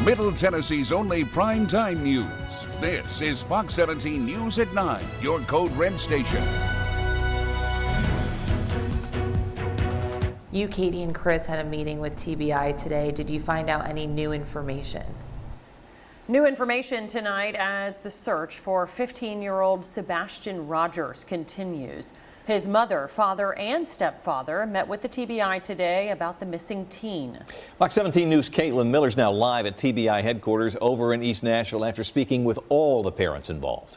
Middle Tennessee's only primetime news. This is Fox 17 News at 9, your Code Red station. You, Katie, and Chris had a meeting with TBI today. Did you find out any new information? New information tonight as the search for 15-year-old Sebastian Rogers continues. His mother, father, and stepfather met with the TBI today about the missing teen. Fox 17 News' Caitlin Miller's now live at TBI headquarters over in East Nashville after speaking with all the parents involved.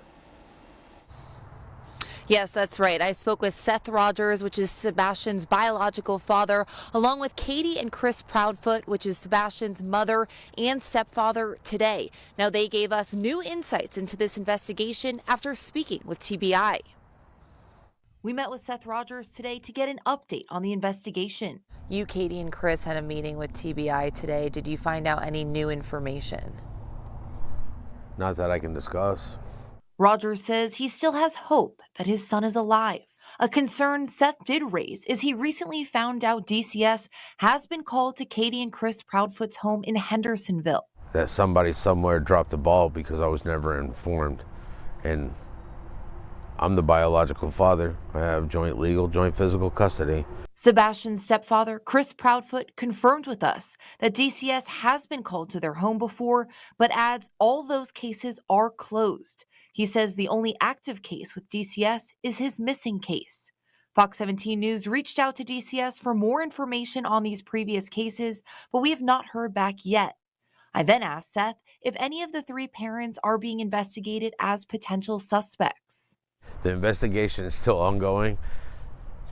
Yes, that's right. I spoke with Seth Rogers, which is Sebastian's biological father, along with Katie and Chris Proudfoot, which is Sebastian's mother and stepfather, today. Now, they gave us new insights into this investigation after speaking with TBI. We met with Seth Rogers today to get an update on the investigation. You, Katie, and Chris had a meeting with TBI today. Did you find out any new information? Not that I can discuss. Rogers says he still has hope that his son is alive. A concern Seth did raise is he recently found out DCS has been called to Katie and Chris Proudfoot's home in Hendersonville. That somebody somewhere dropped the ball because I was never informed. And I'm the biological father. I have joint legal, joint physical custody. Sebastian's stepfather, Chris Proudfoot, confirmed with us that DCS has been called to their home before, but adds all those cases are closed. He says the only active case with DCS is his missing case. Fox 17 News reached out to DCS for more information on these previous cases, but we have not heard back yet. I then asked Seth if any of the three parents are being investigated as potential suspects. The investigation is still ongoing.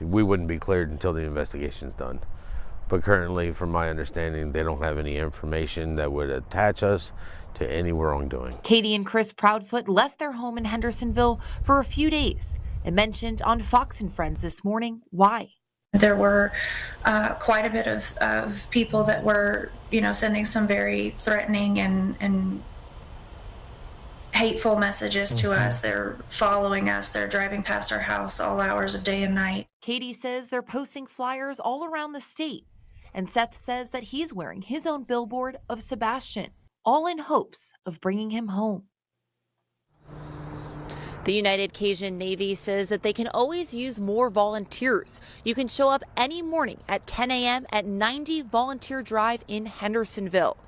We wouldn't be cleared until the investigation's done. But currently, from my understanding, they don't have any information that would attach us to any wrongdoing. Katie and Chris Proudfoot left their home in Hendersonville for a few days and mentioned on Fox and Friends this morning why. There were quite a bit of people that were, sending some very threatening and hateful messages to us. They're following us. They're driving past our house all hours of day and night. Katie says they're posting flyers all around the state. And Seth says that he's wearing his own billboard of Sebastian, all in hopes of bringing him home. The United Cajun Navy says that they can always use more volunteers. You can show up any morning at 10 a.m. at 90 Volunteer Drive in Hendersonville.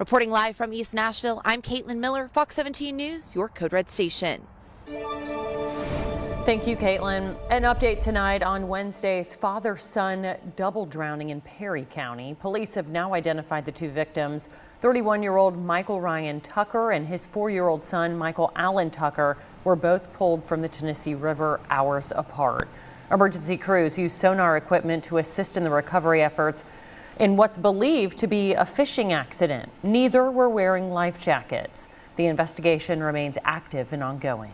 Reporting live from East Nashville, I'm Caitlin Miller, Fox 17 News, your Code Red station. Thank you, Caitlin. An update tonight on Wednesday's father-son double drowning in Perry County. Police have now identified the two victims, 31-year-old Michael Ryan Tucker and his 4-year-old son, Michael Allen Tucker, were both pulled from the Tennessee River hours apart. Emergency crews used sonar equipment to assist in the recovery efforts in what's believed to be a fishing accident. Neither were wearing life jackets. The investigation remains active and ongoing.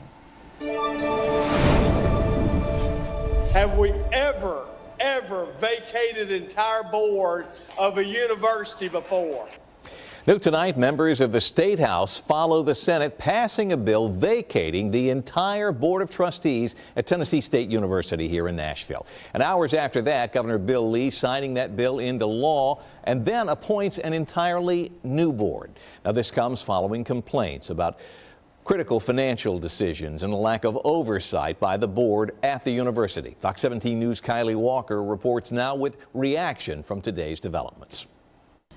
Have we ever vacated an entire board of a university before? New tonight, members of the State House follow the Senate passing a bill vacating the entire Board of Trustees at Tennessee State University here in Nashville. And hours after that, Governor Bill Lee signing that bill into law and then appoints an entirely new board. Now, this comes following complaints about critical financial decisions and a lack of oversight by the board at the university. Fox 17 News' Kylie Walker reports now with reaction from today's developments.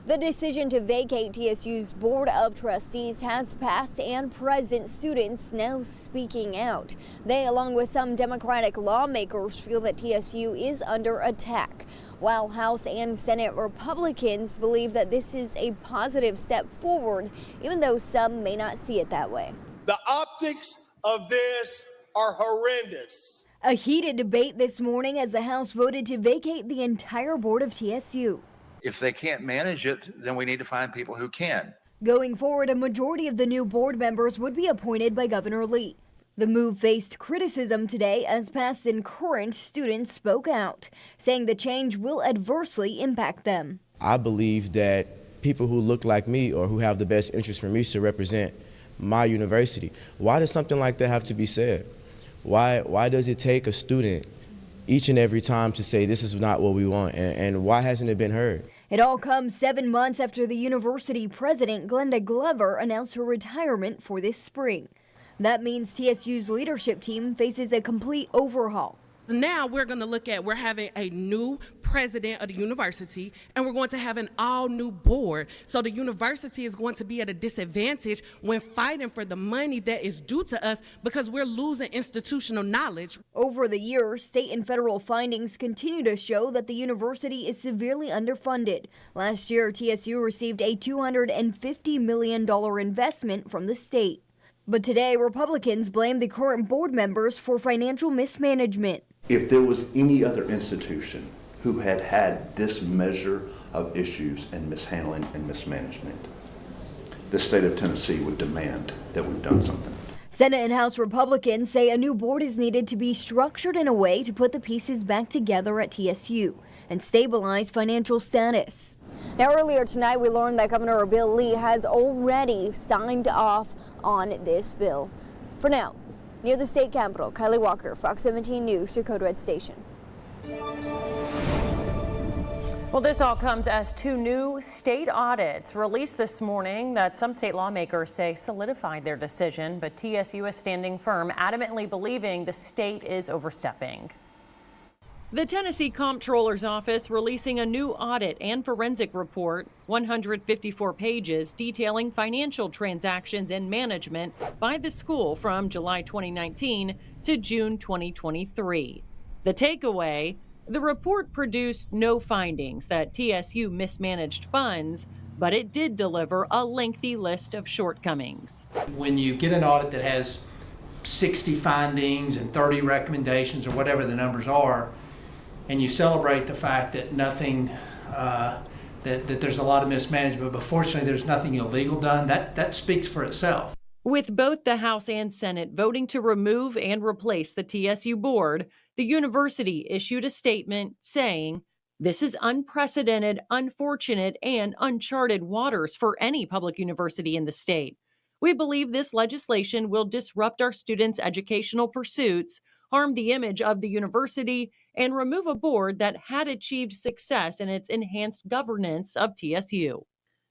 The decision to vacate TSU's Board of Trustees has past and present students now speaking out. They, along with some Democratic lawmakers, feel that TSU is under attack, while House and Senate Republicans believe that this is a positive step forward, even though some may not see it that way. The optics of this are horrendous. A heated debate this morning as the House voted to vacate the entire board of TSU. If they can't manage it, then we need to find people who can. Going forward, a majority of the new board members would be appointed by Governor Lee. The move faced criticism today as past and current students spoke out, saying the change will adversely impact them. I believe that people who look like me or who have the best interest for me should represent my university. Why does something like that have to be said? Why does it take a student each and every time to say this is not what we want, and why hasn't it been heard? It all comes 7 months after the university president, Glenda Glover, announced her retirement for this spring. That means TSU's leadership team faces a complete overhaul. Now we're going to look at, we're having a new president of the university, and we're going to have an all new board. So the university is going to be at a disadvantage when fighting for the money that is due to us because we're losing institutional knowledge. Over the years, state and federal findings continue to show that the university is severely underfunded. Last year, TSU received a $250 million investment from the state. But today, Republicans blame the current board members for financial mismanagement. If there was any other institution who had had this measure of issues and mishandling and mismanagement, the state of Tennessee would demand that we've done something. Senate and House Republicans say a new board is needed to be structured in a way to put the pieces back together at TSU and stabilize financial status. Now, earlier tonight, we learned that Governor Bill Lee has already signed off on this bill. For now, near the state capitol, Kylie Walker, Fox 17 News, your Code Red station. Well, this all comes as two new state audits released this morning that some state lawmakers say solidified their decision, but TSU is standing firm, adamantly believing the state is overstepping. The Tennessee Comptroller's Office releasing a new audit and forensic report, 154 pages detailing financial transactions and management by the school from July 2019 to June 2023. The takeaway, the report produced no findings that TSU mismanaged funds, but it did deliver a lengthy list of shortcomings. When you get an audit that has 60 findings and 30 recommendations or whatever the numbers are, and you celebrate the fact that nothing, that there's a lot of mismanagement, but fortunately there's nothing illegal done, that speaks for itself. With both the House and Senate voting to remove and replace the TSU board, the university issued a statement saying, "This is unprecedented, unfortunate, and uncharted waters for any public university in the state. We believe this legislation will disrupt our students' educational pursuits, harm the image of the university, and remove a board that had achieved success in its enhanced governance of TSU."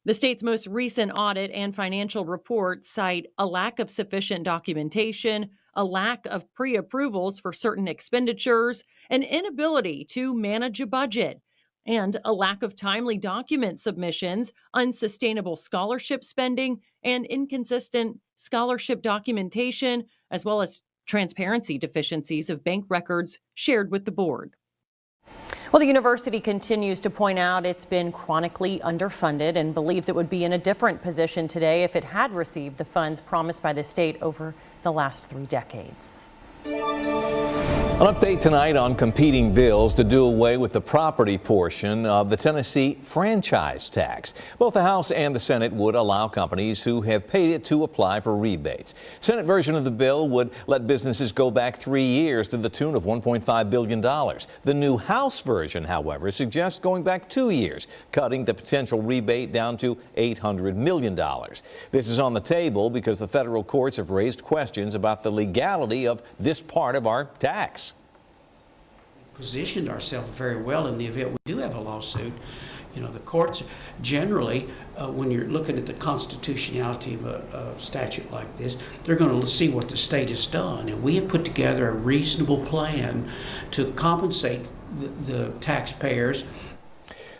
The state's most recent audit and financial report cite a lack of sufficient documentation, a lack of pre-approvals for certain expenditures, an inability to manage a budget, and a lack of timely document submissions, unsustainable scholarship spending, and inconsistent scholarship documentation, as well as transparency deficiencies of bank records shared with the board. Well, the university continues to point out it's been chronically underfunded and believes it would be in a different position today if it had received the funds promised by the state over the last 3 decades. An update tonight on competing bills to do away with the property portion of the Tennessee franchise tax. Both the House and the Senate would allow companies who have paid it to apply for rebates. Senate version of the bill would let businesses go back 3 years to the tune of $1.5 billion. The new House version, however, suggests going back 2 years, cutting the potential rebate down to $800 million. This is on the table because the federal courts have raised questions about the legality of this part of our tax. Positioned ourselves very well in the event we do have a lawsuit. You know, the courts generally, when you're looking at the constitutionality of a statute like this, they're going to see what the state has done. And we have put together a reasonable plan to compensate the taxpayers.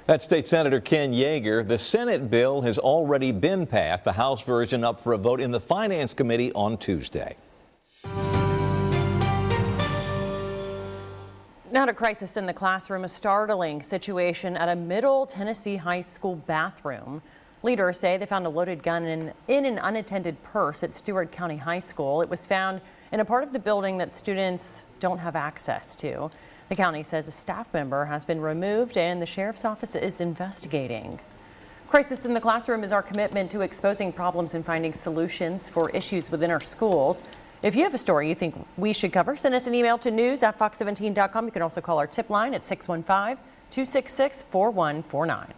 That's State Senator Ken Yeager. The Senate bill has already been passed, the House version up for a vote in the Finance Committee on Tuesday. Now to crisis in the classroom, a startling situation at a Middle Tennessee high school bathroom. Leaders say they found a loaded gun in an unattended purse at Stewart County High School. It was found in a part of the building that students don't have access to. The county says a staff member has been removed and the sheriff's office is investigating. Crisis in the classroom is our commitment to exposing problems and finding solutions for issues within our schools. If you have a story you think we should cover, send us an email to news@fox17.com. You can also call our tip line at 615-266-4149.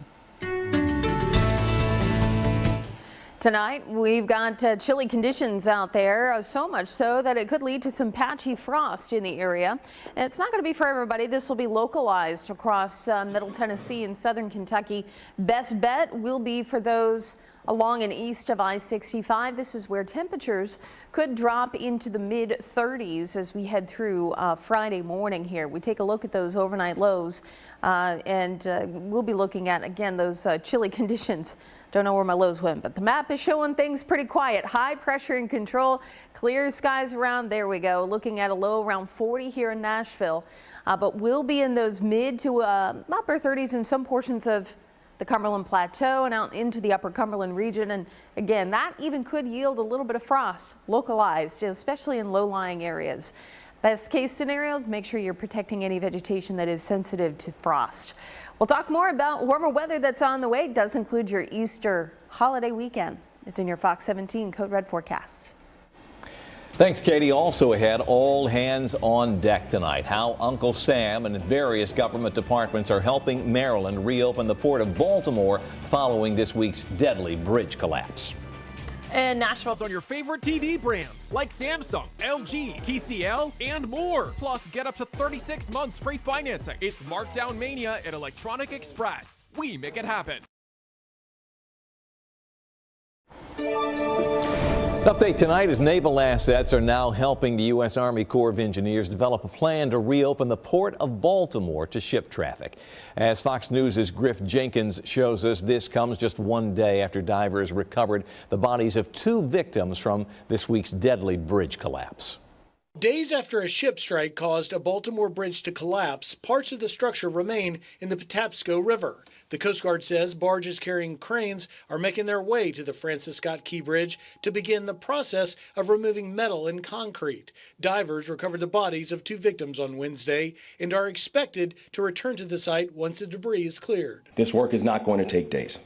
Tonight, we've got chilly conditions out there, so much so that it could lead to some patchy frost in the area. And it's not going to be for everybody. This will be localized across Middle Tennessee and Southern Kentucky. Best bet will be for those along and east of I-65. This is where temperatures could drop into the mid-30s as we head through Friday morning here. We take a look at those overnight lows and we'll be looking at, again, those chilly conditions. Don't know where my lows went, but the map is showing things pretty quiet. High pressure in control, clear skies around. There we go. Looking at a low around 40 here in Nashville, but we'll be in those mid to upper 30s in some portions of the Cumberland Plateau and out into the upper Cumberland region. And again, that even could yield a little bit of frost localized, especially in low-lying areas. Best case scenario, make sure you're protecting any vegetation that is sensitive to frost. We'll talk more about warmer weather that's on the way. It does include your Easter holiday weekend. It's in your Fox 17 Code Red forecast. Thanks, Katie. Also ahead, all hands on deck tonight. How Uncle Sam and various government departments are helping Maryland reopen the port of Baltimore following this week's deadly bridge collapse. And Nashville on your favorite TV brands like Samsung, LG, TCL, and more. Plus, get up to 36 months free financing. It's Markdown Mania at Electronic Express. We make it happen. Update tonight is naval assets are now helping the U.S. Army Corps of Engineers develop a plan to reopen the port of Baltimore to ship traffic. As Fox News' Griff Jenkins shows us, this comes just one day after divers recovered the bodies of 2 victims from this week's deadly bridge collapse. Days after a ship strike caused a Baltimore bridge to collapse, parts of the structure remain in the Patapsco River. The Coast Guard says barges carrying cranes are making their way to the Francis Scott Key Bridge to begin the process of removing metal and concrete. Divers recovered the bodies of 2 victims on Wednesday and are expected to return to the site once the debris is cleared. This work is not going to take days.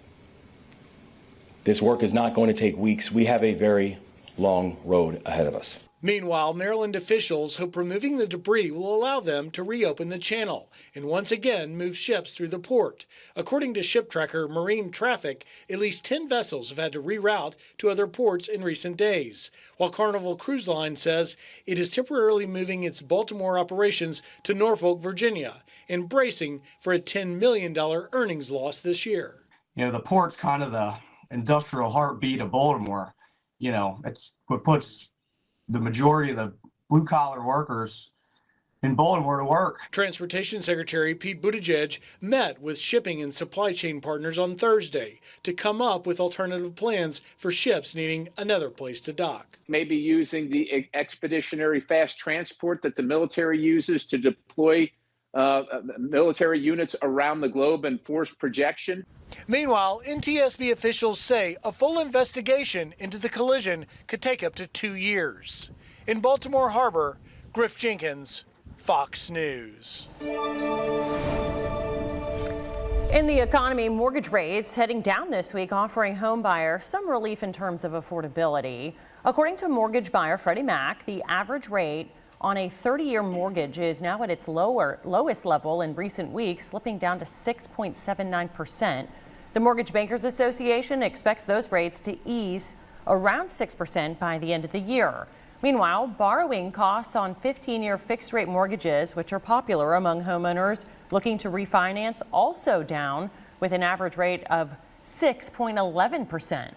This work is not going to take weeks. We have a very long road ahead of us. Meanwhile, Maryland officials hope removing the debris will allow them to reopen the channel and once again move ships through the port. According to ship tracker Marine Traffic, at least 10 vessels have had to reroute to other ports in recent days, while Carnival Cruise Line says it is temporarily moving its Baltimore operations to Norfolk, Virginia, and bracing for a $10 million earnings loss this year. You know, the port's kind of the industrial heartbeat of Baltimore. You know, it's what puts the majority of the blue-collar workers in Baltimore to work. Transportation Secretary Pete Buttigieg met with shipping and supply chain partners on Thursday to come up with alternative plans for ships needing another place to dock. Maybe using the expeditionary fast transport that the military uses to deploy military units around the globe and force projection. Meanwhile, NTSB officials say a full investigation into the collision could take up to 2 years. In Baltimore Harbor, Griff Jenkins, Fox News. In the economy, mortgage rates heading down this week, offering home buyers some relief in terms of affordability. According to mortgage buyer Freddie Mac, the average rate on a 30-year mortgage is now at its lowest level in recent weeks, slipping down to 6.79%. The Mortgage Bankers Association expects those rates to ease around 6% by the end of the year. Meanwhile, borrowing costs on 15-year fixed-rate mortgages, which are popular among homeowners looking to refinance, also down with an average rate of 6.11%.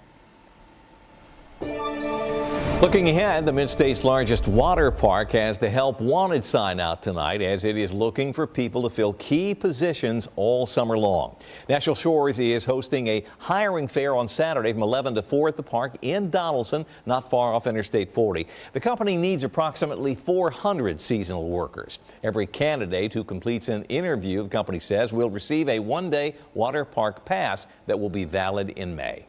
Looking ahead, the Mid-State's largest water park has the Help Wanted sign out tonight as it is looking for people to fill key positions all summer long. National Shores is hosting a hiring fair on Saturday from 11 to 4 at the park in Donaldson, not far off Interstate 40. The company needs approximately 400 seasonal workers. Every candidate who completes an interview, the company says, will receive a one-day water park pass that will be valid in May.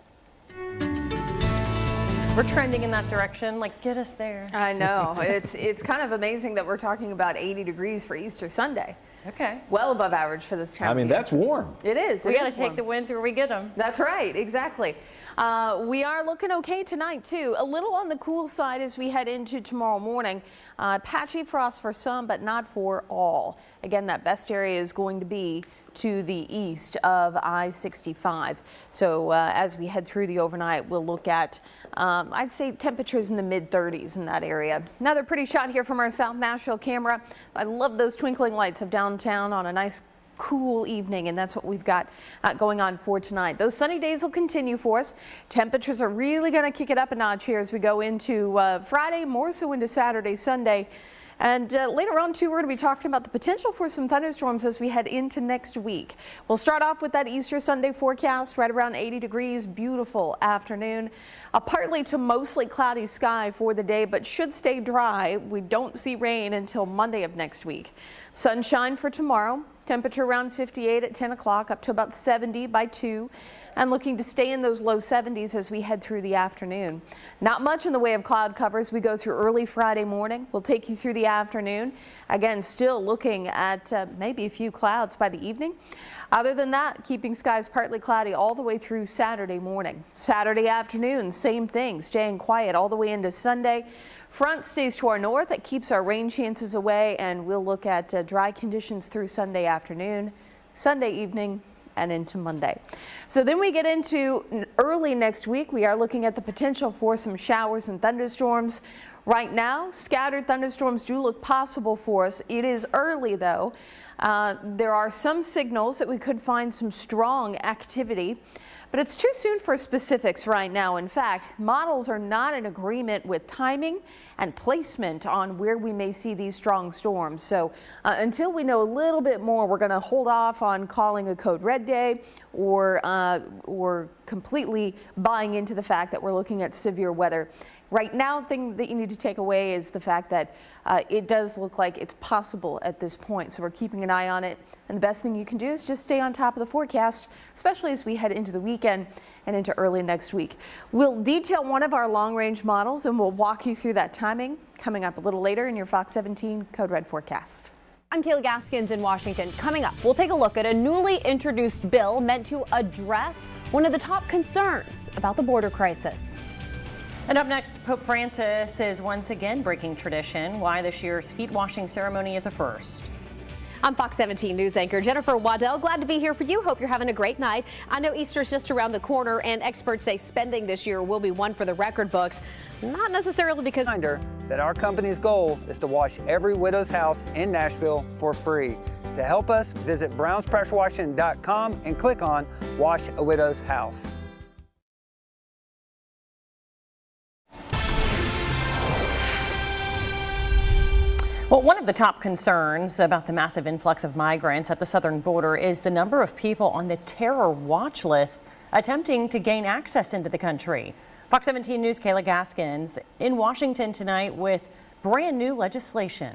We're trending in that direction, like get us there. I know. It's kind of amazing that we're talking about 80 degrees for Easter Sunday. Okay. Well above average for this time. I mean, that's warm. It is. We got to take the winds where we get them. That's right. Exactly. We are looking okay tonight, too. A little on the cool side as we head into tomorrow morning. Patchy frost for some, but not for all. Again, that best area is going to be to the east of I-65. So as we head through the overnight, we'll look at, I'd say, temperatures in the mid-30s in that area. Another pretty shot here from our South Nashville camera. I love those twinkling lights of downtown on a nice cool evening, and that's what we've got going on for tonight. Those sunny days will continue for us. Temperatures are really going to kick it up a notch here as we go into Friday, more so into Saturday, Sunday. And later on, too, we're going to be talking about the potential for some thunderstorms as we head into next week. We'll start off with that Easter Sunday forecast, right around 80 degrees, beautiful afternoon. A partly to mostly cloudy sky for the day, but should stay dry. We don't see rain until Monday of next week. Sunshine for tomorrow. Temperature around 58 at 10 o'clock, up to about 70 by 2. And looking to stay in those low 70s as we head through the afternoon. Not much in the way of cloud cover as we go through early Friday morning. We'll take you through the afternoon. Again, still looking at maybe a few clouds by the evening. Other than that, keeping skies partly cloudy all the way through Saturday morning. Saturday afternoon, same thing, staying quiet all the way into Sunday. Front stays to our north. It keeps our rain chances away, and we'll look at dry conditions through Sunday afternoon, Sunday evening, and into Monday. So then we get into early next week. We are looking at the potential for some showers and thunderstorms. Right now, scattered thunderstorms do look possible for us. It is early, though. There are some signals that we could find some strong activity, but it's too soon for specifics right now. In fact, models are not in agreement with timing and placement on where we may see these strong storms. So until we know a little bit more, we're going to hold off on calling a code red day or completely buying into the fact that we're looking at severe weather. Right now, the thing that you need to take away is the fact that it does look like it's possible at this point. So we're keeping an eye on it. And the best thing you can do is just stay on top of the forecast, especially as we head into the weekend and into early next week. We'll detail one of our long-range models, and we'll walk you through that timing coming up a little later in your Fox 17 Code Red forecast. I'm Kayla Gaskins in Washington. Coming up, we'll take a look at a newly introduced bill meant to address one of the top concerns about the border crisis. And up next, Pope Francis is once again breaking tradition. Why this year's feet washing ceremony is a first. I'm Fox 17 News anchor Jennifer Waddell. Glad to be here for you. Hope you're having a great night. I know Easter's just around the corner, and experts say spending this year will be one for the record books. Not necessarily because that our company's goal is to wash every widow's house in Nashville for free. To help us, visit brownspressurewashing.com and click on Wash a Widow's House. Well, one of the top concerns about the massive influx of migrants at the southern border is the number of people on the terror watch list attempting to gain access into the country. Fox 17 News' Kayla Gaskins in Washington tonight with brand new legislation.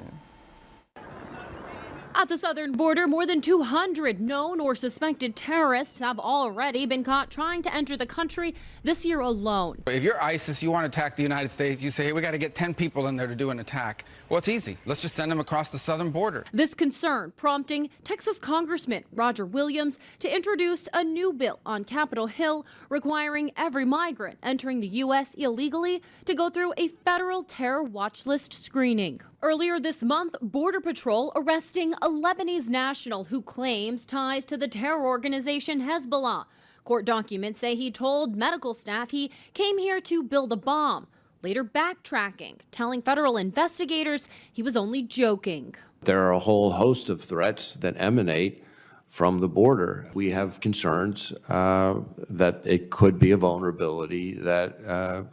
At the southern border, more than 200 known or suspected terrorists have already been caught trying to enter the country this year alone. If you're ISIS, you want to attack the United States, you say, hey, we got to get 10 people in there to do an attack. Well, it's easy. Let's just send them across the southern border. This concern prompting Texas Congressman Roger Williams to introduce a new bill on Capitol Hill requiring every migrant entering the U.S. illegally to go through a federal terror watch list screening. Earlier this month, Border Patrol arresting a Lebanese national who claims ties to the terror organization Hezbollah. Court documents say he told medical staff he came here to build a bomb, later backtracking, telling federal investigators he was only joking. There are a whole host of threats that emanate from the border. We have concerns that it could be a vulnerability that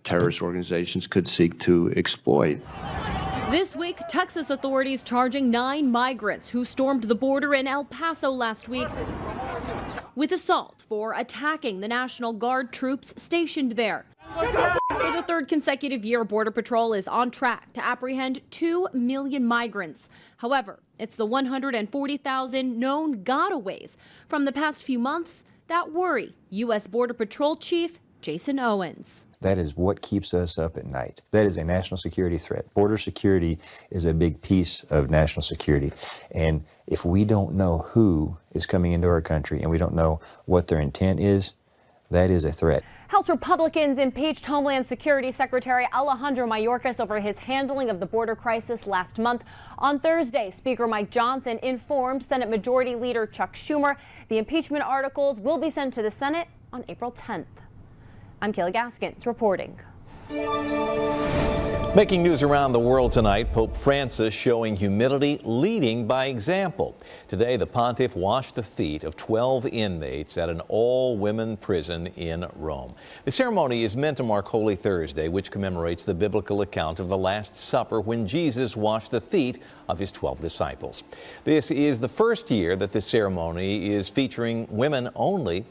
terrorist organizations could seek to exploit. This week, Texas authorities charging 9 migrants who stormed the border in El Paso last week with assault for attacking the National Guard troops stationed there. For the third consecutive year, Border Patrol is on track to apprehend 2 million migrants. However, it's the 140,000 known gotaways from the past few months that worry U.S. Border Patrol Chief Jason Owens. That is what keeps us up at night. That is a national security threat. Border security is a big piece of national security. And if we don't know who is coming into our country and we don't know what their intent is, that is a threat. House Republicans impeached Homeland Security Secretary Alejandro Mayorkas over his handling of the border crisis last month. On Thursday, Speaker Mike Johnson informed Senate Majority Leader Chuck Schumer the impeachment articles will be sent to the Senate on April 10th. I'm Kayla Gaskins reporting. Making news around the world tonight, Pope Francis showing humility, leading by example. Today, the pontiff washed the feet of 12 inmates at an all-women prison in Rome. The ceremony is meant to mark Holy Thursday, which commemorates the biblical account of the Last Supper when Jesus washed the feet of his 12 disciples. This is the first year that this ceremony is featuring women only.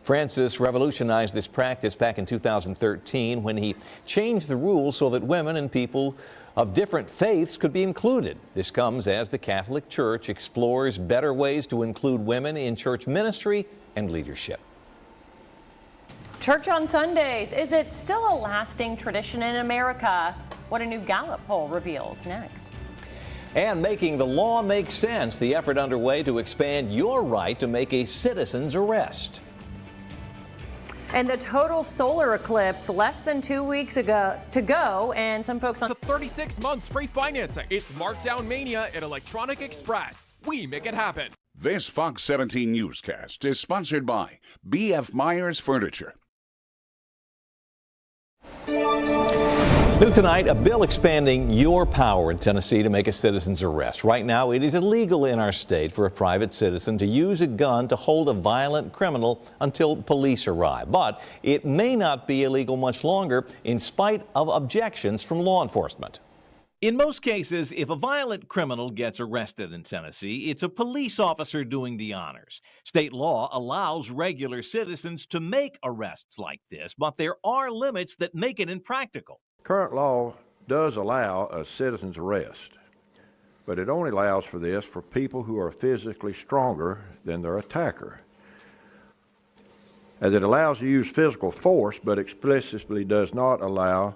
Francis revolutionized this practice back in 2013 when he changed the rules so that women and people of different faiths could be included. This comes as the Catholic Church explores better ways to include women in church ministry and leadership. Church on Sundays, is it still a lasting tradition in America? What a new Gallup poll reveals next. And making the law make sense, the effort underway to expand your right to make a citizen's arrest. And the total solar eclipse less than 2 weeks ago to go, and some folks on 36 months free financing. It's Markdown Mania at Electronic Express. We make it happen. This Fox 17 newscast is sponsored by B.F. Myers Furniture. New tonight, a bill expanding your power in Tennessee to make a citizen's arrest. Right now, it is illegal in our state for a private citizen to use a gun to hold a violent criminal until police arrive. But it may not be illegal much longer in spite of objections from law enforcement. In most cases, if a violent criminal gets arrested in Tennessee, it's a police officer doing the honors. State law allows regular citizens to make arrests like this, but there are limits that make it impractical. Current law does allow a citizen's arrest, but it only allows for this for people who are physically stronger than their attacker, as it allows to use physical force but explicitly does not allow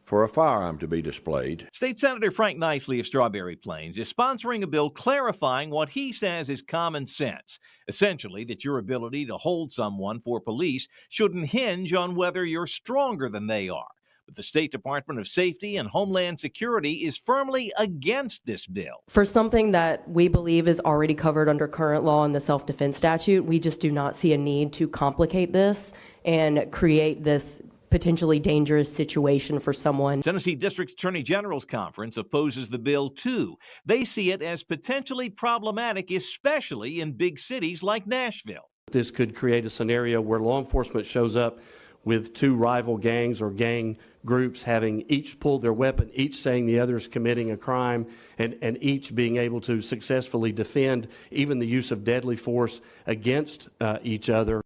for a firearm to be displayed. State Senator Frank Nicely of Strawberry Plains is sponsoring a bill clarifying what he says is common sense. Essentially, that your ability to hold someone for police shouldn't hinge on whether you're stronger than they are. But the State Department of Safety and Homeland Security is firmly against this bill. For something that we believe is already covered under current law in the self-defense statute, we just do not see a need to complicate this and create this potentially dangerous situation for someone. Tennessee District Attorney General's Conference opposes the bill too. They see it as potentially problematic, especially in big cities like Nashville. This could create a scenario where law enforcement shows up with two rival gangs or gang groups having each pulled their weapon, each saying the other is committing a crime, and each being able to successfully defend even the use of deadly force against each other.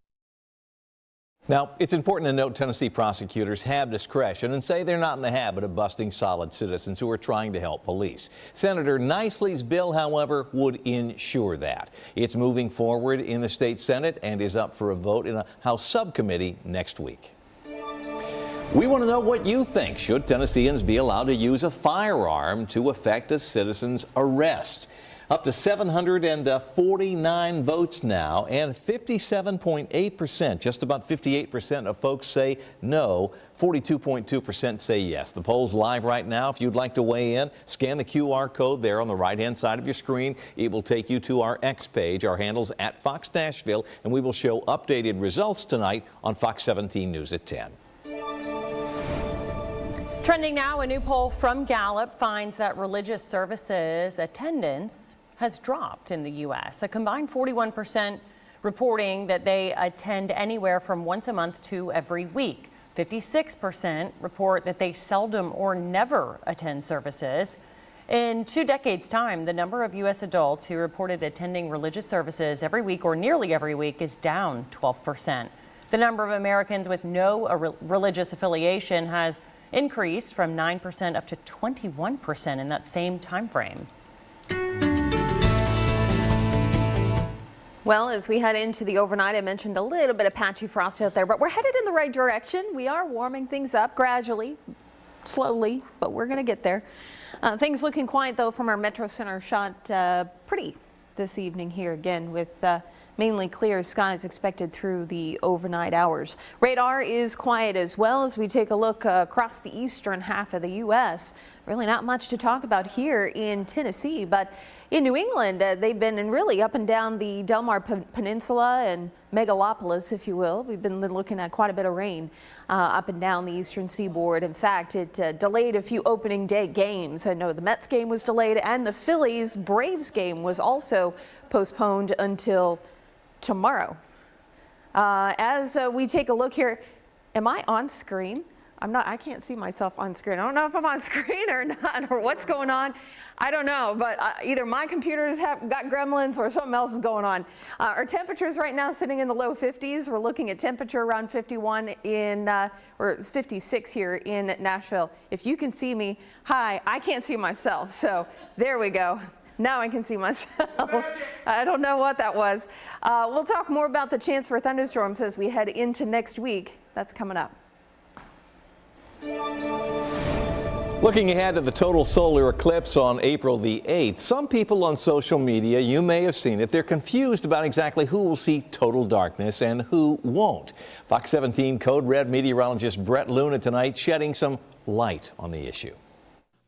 Now, it's important to note Tennessee prosecutors have discretion and say they're not in the habit of busting solid citizens who are trying to help police. Senator Nicely's bill, however, would ensure that. It's moving forward in the state Senate and is up for a vote in a House subcommittee next week. We want to know what you think. Should Tennesseans be allowed to use a firearm to effect a citizen's arrest? Up to 749 votes now, and 57.8%, just about 58% of folks say no, 42.2% say yes. The poll's live right now. If you'd like to weigh in, scan the QR code there on the right-hand side of your screen. It will take you to our X page. Our handle's at Fox Nashville, and we will show updated results tonight on Fox 17 News at 10. Trending now, a new poll from Gallup finds that religious services attendance has dropped in the U.S. A combined 41% reporting that they attend anywhere from once a month to every week. 56% report that they seldom or never attend services. In 2 decades' time, the number of U.S. adults who reported attending religious services every week or nearly every week is down 12%. The number of Americans with no religious affiliation has increased from 9% up to 21% in that same time frame. Well, as we head into the overnight, I mentioned a little bit of patchy frost out there, but we're headed in the right direction. We are warming things up gradually, slowly, but we're going to get there. Things looking quiet, though, from our Metro Center shot pretty this evening here again with Mainly clear skies expected through the overnight hours. Radar is quiet as well as we take a look across the eastern half of the U.S. Really not much to talk about here in Tennessee, but in New England, they've been really up and down the Delmar Peninsula and megalopolis, if you will. We've been looking at quite a bit of rain up and down the eastern seaboard. In fact, it delayed a few opening day games. I know the Mets game was delayed and the Phillies Braves game was also postponed until tomorrow. As we take a look here, am I on screen? I can't see myself on screen. I don't know if I'm on screen or not, or what's going on. I don't know, but either my computers have got gremlins or something else is going on. Our temperatures right now sitting in the low 50s. We're looking at temperature around 51 or 56 here in Nashville. If you can see me, hi, I can't see myself. So there we go. Now I can see myself. I don't know what that was. We'll talk more about the chance for thunderstorms as we head into next week. That's coming up. Looking ahead to the total solar eclipse on April the 8th, some people on social media, you may have seen it, they're confused about exactly who will see total darkness and who won't. Fox 17 Code Red meteorologist Brett Luna tonight shedding some light on the issue.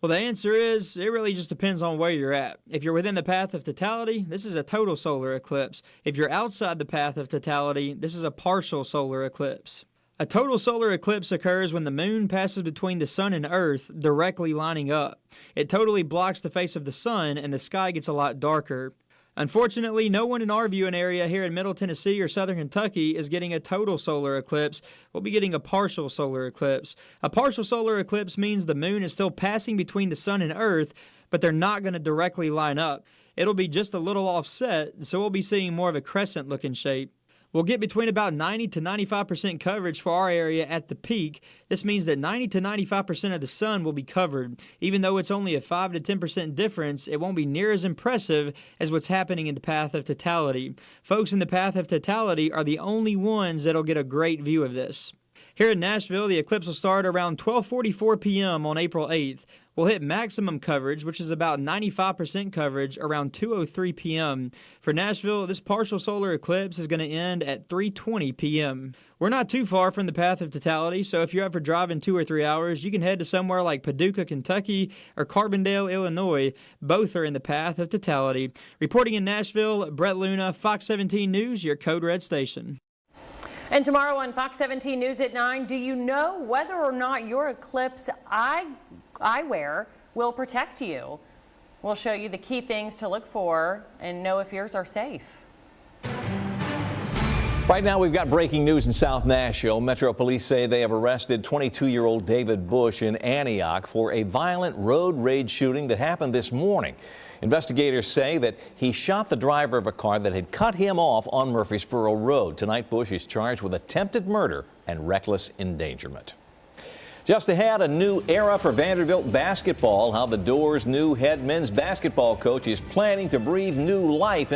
Well, the answer is it really just depends on where you're at. If you're within the path of totality, this is a total solar eclipse. If you're outside the path of totality, this is a partial solar eclipse. A total solar eclipse occurs when the moon passes between the sun and earth, directly lining up. It totally blocks the face of the sun and the sky gets a lot darker. Unfortunately, no one in our viewing area here in Middle Tennessee or Southern Kentucky is getting a total solar eclipse. We'll be getting a partial solar eclipse. A partial solar eclipse means the moon is still passing between the sun and earth, but they're not going to directly line up. It'll be just a little offset, so we'll be seeing more of a crescent-looking shape. We'll get between about 90 to 95% coverage for our area at the peak. This means that 90 to 95% of the sun will be covered. Even though it's only a 5 to 10% difference, it won't be near as impressive as what's happening in the path of totality. Folks in the path of totality are the only ones that'll get a great view of this. Here in Nashville, the eclipse will start around 12:44 p.m. on April 8th. We'll hit maximum coverage, which is about 95% coverage, around 2:03 p.m. For Nashville, this partial solar eclipse is going to end at 3:20 p.m. We're not too far from the path of totality, so if you're up for driving 2 or 3 hours, you can head to somewhere like Paducah, Kentucky, or Carbondale, Illinois. Both are in the path of totality. Reporting in Nashville, Brett Luna, Fox 17 News, your Code Red station. And tomorrow on Fox 17 News at 9, do you know whether or not your Eclipse eyewear will protect you? We'll show you the key things to look for and know if yours are safe. Right now, we've got breaking news in South Nashville. Metro Police say they have arrested 22-year-old David Bush in Antioch for a violent road rage shooting that happened this morning. Investigators say that he shot the driver of a car that had cut him off on Murfreesboro Road. Tonight, Bush is charged with attempted murder and reckless endangerment. Just ahead, a new era for Vanderbilt basketball, how the Doors' new head men's basketball coach is planning to breathe new life.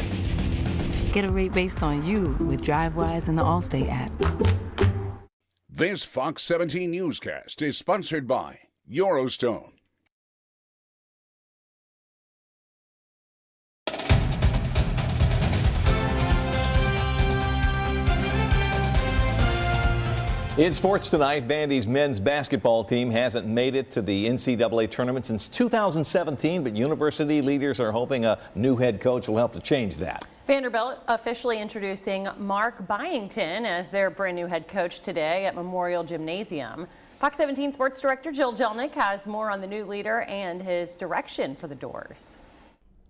Get a rate based on you with DriveWise and the Allstate app. This Fox 17 newscast is sponsored by Eurostone. In sports tonight, Vandy's men's basketball team hasn't made it to the NCAA tournament since 2017, but university leaders are hoping a new head coach will help to change that. Vanderbilt officially introducing Mark Byington as their brand new head coach today at Memorial Gymnasium. Fox 17 sports director Jill Jelnick has more on the new leader and his direction for the Doors.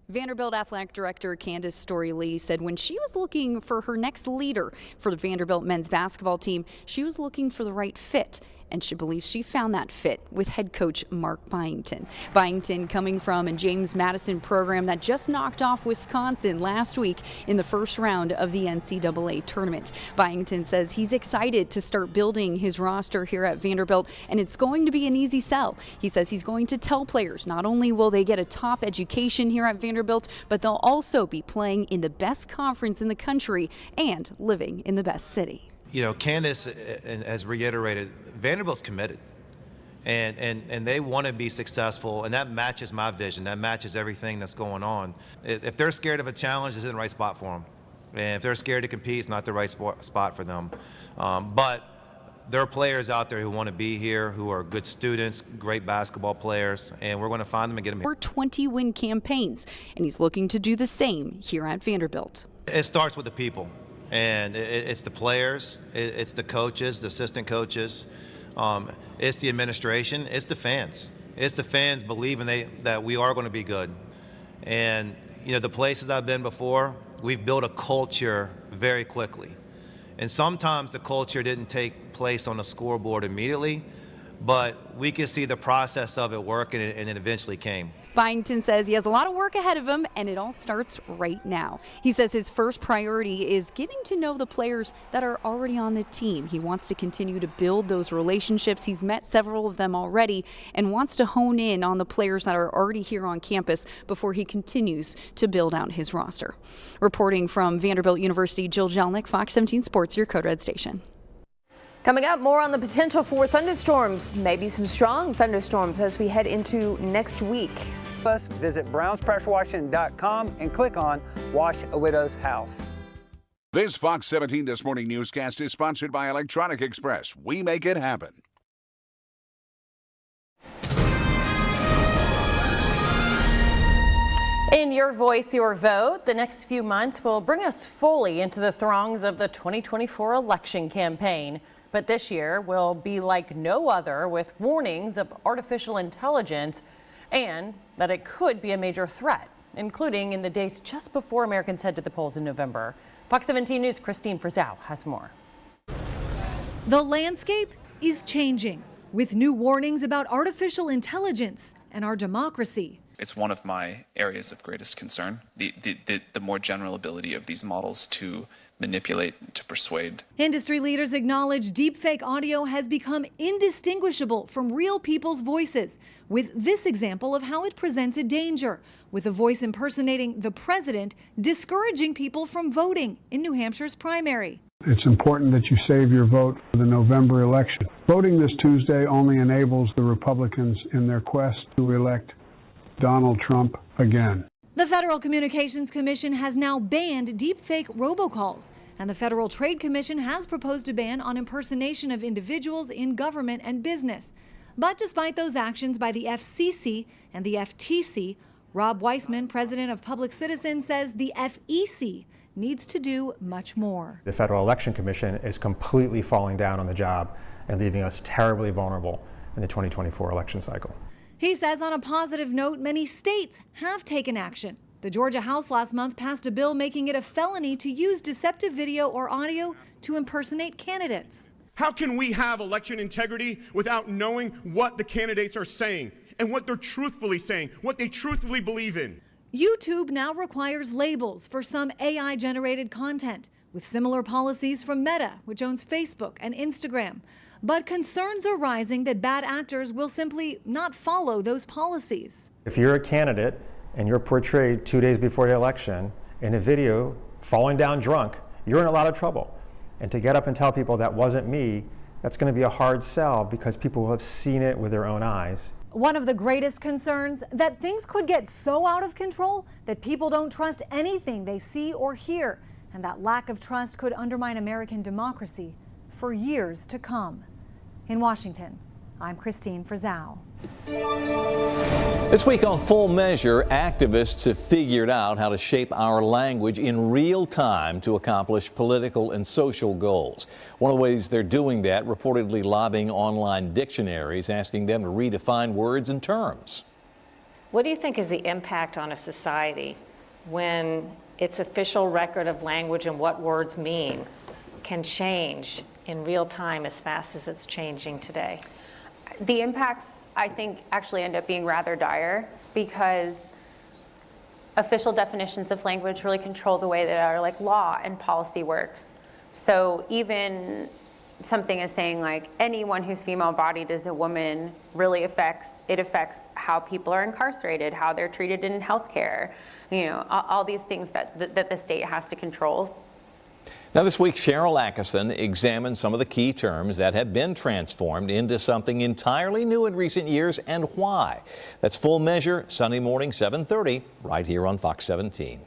Vanderbilt Athletic Director Candace Story-Lee said when she was looking for her next leader for the Vanderbilt men's basketball team, she was looking for the right fit. And she believes she found that fit with head coach Mark Byington. Byington coming from a James Madison program that just knocked off Wisconsin last week in the first round of the NCAA tournament. Byington says he's excited to start building his roster here at Vanderbilt, and it's going to be an easy sell. He says he's going to tell players not only will they get a top education here at Vanderbilt, but they'll also be playing in the best conference in the country and living in the best city. You know, Candace has reiterated, Vanderbilt's committed, and they want to be successful, and that matches my vision. That matches everything that's going on. If they're scared of a challenge, it's in the right spot for them. And if they're scared to compete, it's not the right spot for them. But there are players out there who want to be here, who are good students, great basketball players, and we're going to find them and get them here. 20-win campaigns, and he's looking to do the same here at Vanderbilt. It starts with the people, and it's the players, it's the coaches, the assistant coaches, it's the administration, it's the fans. It's the fans believing that we are going to be good. And, you know, the places I've been before, we've built a culture very quickly. And sometimes the culture didn't take place on the scoreboard immediately, but we could see the process of it working, and it eventually came. Byington says he has a lot of work ahead of him, and it all starts right now. He says his first priority is getting to know the players that are already on the team. He wants to continue to build those relationships. He's met several of them already and wants to hone in on the players that are already here on campus before he continues to build out his roster. Reporting from Vanderbilt University, Jill Jelnick, Fox 17 Sports, your Code Red station. Coming up, more on the potential for thunderstorms, maybe some strong thunderstorms as we head into next week. Visit brownspressurewashing.com and click on Wash a Widow's House. This Fox 17 This Morning newscast is sponsored by Electronic Express. We make it happen. In Your Voice, Your Vote, the next few months will bring us fully into the throngs of the 2024 election campaign. But this year will be like no other, with warnings of artificial intelligence and that it could be a major threat, including in the days just before Americans head to the polls in November. Fox 17 News' Christine Frizzell has more. The landscape is changing, with new warnings about artificial intelligence and our democracy. It's one of my areas of greatest concern, the more general ability of these models to manipulate, to persuade. Industry leaders acknowledge deepfake audio has become indistinguishable from real people's voices, with this example of how it presents a danger, with a voice impersonating the president discouraging people from voting in New Hampshire's primary. It's important that you save your vote for the November election. Voting this Tuesday only enables the Republicans in their quest to elect Donald Trump again. The Federal Communications Commission has now banned deepfake robocalls, and the Federal Trade Commission has proposed a ban on impersonation of individuals in government and business. But despite those actions by the FCC and the FTC, Rob Weissman, president of Public Citizen, says the FEC needs to do much more. The Federal Election Commission is completely falling down on the job and leaving us terribly vulnerable in the 2024 election cycle. He says on a positive note, many states have taken action. The Georgia House last month passed a bill making it a felony to use deceptive video or audio to impersonate candidates. How can we have election integrity without knowing what the candidates are saying and what they're truthfully saying, what they truthfully believe in? YouTube now requires labels for some AI-generated content, with similar policies from Meta, which owns Facebook and Instagram. But concerns are rising that bad actors will simply not follow those policies. If you're a candidate and you're portrayed 2 days before the election in a video falling down drunk, you're in a lot of trouble. And to get up and tell people that wasn't me, that's going to be a hard sell because people will have seen it with their own eyes. One of the greatest concerns, that things could get so out of control that people don't trust anything they see or hear. And that lack of trust could undermine American democracy for years to come. In Washington, I'm Christine Frizzell. This week on Full Measure, activists have figured out how to shape our language in real time to accomplish political and social goals. One of the ways they're doing that, reportedly lobbying online dictionaries, asking them to redefine words and terms. What do you think is the impact on a society when its official record of language and what words mean can change in real time as fast as it's changing today? The impacts, I think, actually end up being rather dire because official definitions of language really control the way that our law and policy works. So even something as saying anyone who's female-bodied is a woman really affects how people are incarcerated, how they're treated in healthcare, all these things that the state has to control. Now this week, Cheryl Atkinson examined some of the key terms that have been transformed into something entirely new in recent years and why. That's Full Measure, Sunday morning, 7:30, right here on Fox 17.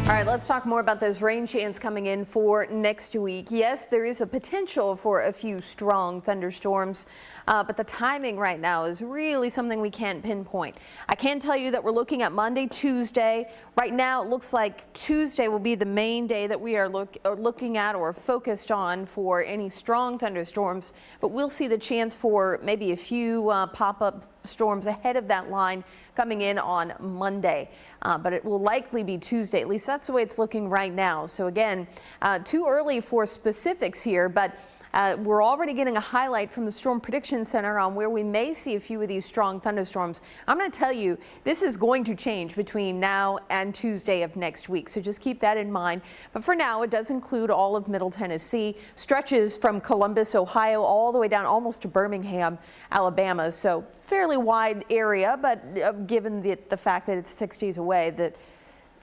All right, let's talk more about those rain chance coming in for next week. Yes, there is a potential for a few strong thunderstorms, but the timing right now is really something we can't pinpoint. I can tell you that we're looking at Monday, Tuesday. Right now, it looks like Tuesday will be the main day that we are looking at or focused on for any strong thunderstorms, but we'll see the chance for maybe a few pop-up storms ahead of that line coming in on Monday. But it will likely be Tuesday. At least that's the way it's looking right now. So again, too early for specifics here, but we're already getting a highlight from the Storm Prediction Center on where we may see a few of these strong thunderstorms. I'm going to tell you, this is going to change between now and Tuesday of next week. So just keep that in mind. But for now, it does include all of Middle Tennessee, stretches from Columbus, Ohio, all the way down almost to Birmingham, Alabama. So fairly wide area, but given the fact that it's 6 days away, that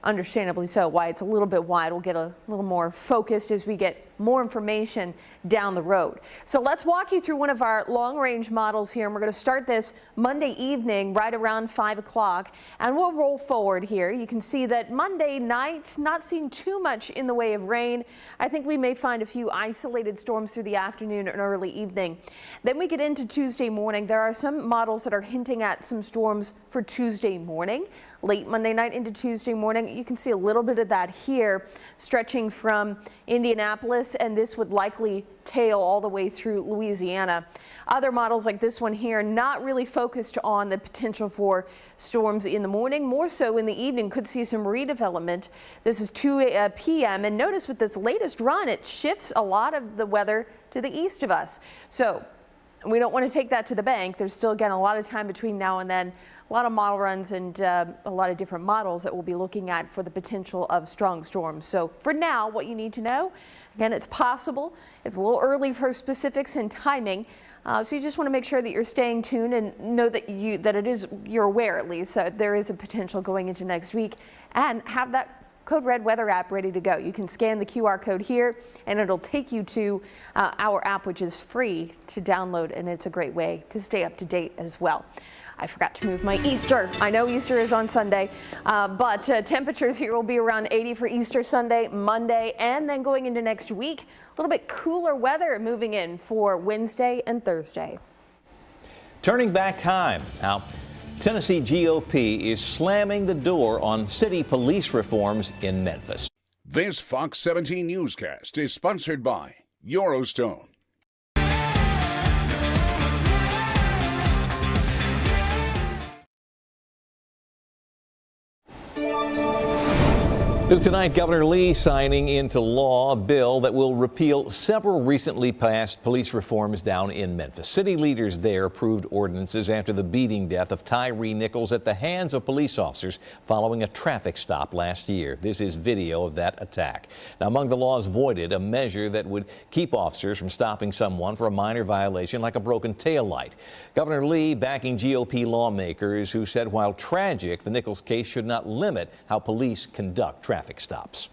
understandably so, why it's a little bit wide. We'll get a little more focused as we get more information down the road. So let's walk you through one of our long-range models here, and we're going to start this Monday evening right around 5 o'clock, and we'll roll forward here. You can see that Monday night, not seeing too much in the way of rain. I think we may find a few isolated storms through the afternoon and early evening. Then we get into Tuesday morning. There are some models that are hinting at some storms for Tuesday morning. Late Monday night into Tuesday morning, you can see a little bit of that here, stretching from Indianapolis, and this would likely tail all the way through Louisiana. Other models like this one here, not really focused on the potential for storms in the morning, more so in the evening, could see some redevelopment. This is 2 p.m. and notice with this latest run, it shifts a lot of the weather to the east of us. So we don't want to take that to the bank. There's still, again, a lot of time between now and then, a lot of model runs and a lot of different models that we'll be looking at for the potential of strong storms. So for now, what you need to know, again, it's possible. It's a little early for specifics and timing. So you just want to make sure that you're staying tuned and know that you're aware at least that there is a potential going into next week, and have that Code Red weather app ready to go. You can scan the QR code here and it'll take you to our app, which is free to download, and it's a great way to stay up to date as well. I forgot to move my Easter. I know Easter is on Sunday, but temperatures here will be around 80 for Easter Sunday, Monday, and then going into next week, a little bit cooler weather moving in for Wednesday and Thursday. Turning back time now. Tennessee GOP is slamming the door on city police reforms in Memphis. This Fox 17 newscast is sponsored by Eurostone. Tonight, Governor Lee signing into law a bill that will repeal several recently passed police reforms down in Memphis. City leaders there approved ordinances after the beating death of Tyree Nichols at the hands of police officers following a traffic stop last year. This is video of that attack. Now, among the laws voided, a measure that would keep officers from stopping someone for a minor violation like a broken taillight. Governor Lee backing GOP lawmakers who said while tragic, the Nichols case should not limit how police conduct traffic stops.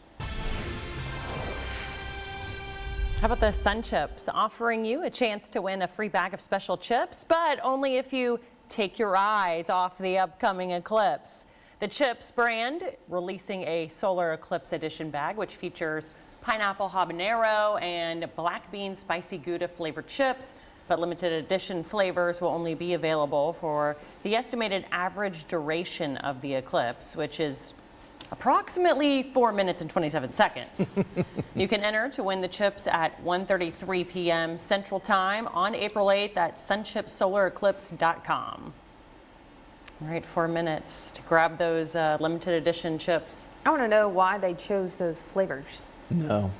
How about the Sun Chips, offering you a chance to win a free bag of special chips, but only if you take your eyes off the upcoming eclipse. The Chips brand releasing a solar eclipse edition bag, which features pineapple habanero and black bean spicy Gouda flavored chips, but limited edition flavors will only be available for the estimated average duration of the eclipse, which is approximately 4 minutes and 27 seconds. You can enter to win the chips at 1:33 p.m. Central Time on April 8th at sunchipsolareclipse.com. All right, 4 minutes to grab those limited edition chips. I want to know why they chose those flavors. No.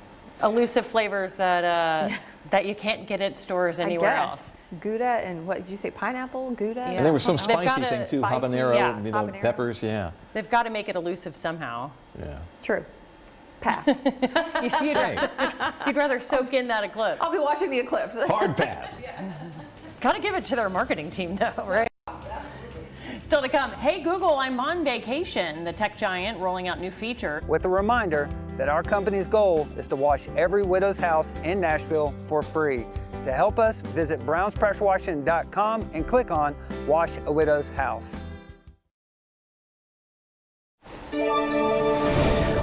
Elusive flavors that that you can't get at stores anywhere else. Gouda and what did you say? Pineapple, Gouda? And there was some spicy thing too, spicy, habanero, habanero. peppers, yeah. They've got to make it elusive somehow. Yeah. True. Pass. You'd rather soak in that eclipse. I'll be watching the eclipse. Hard pass. Got to give it to their marketing team though, right? Still to come, hey Google, I'm on vacation. The tech giant rolling out new features. With a reminder that our company's goal is to wash every widow's house in Nashville for free. To help us, visit brownspressurewashing.com and click on Wash a Widow's House.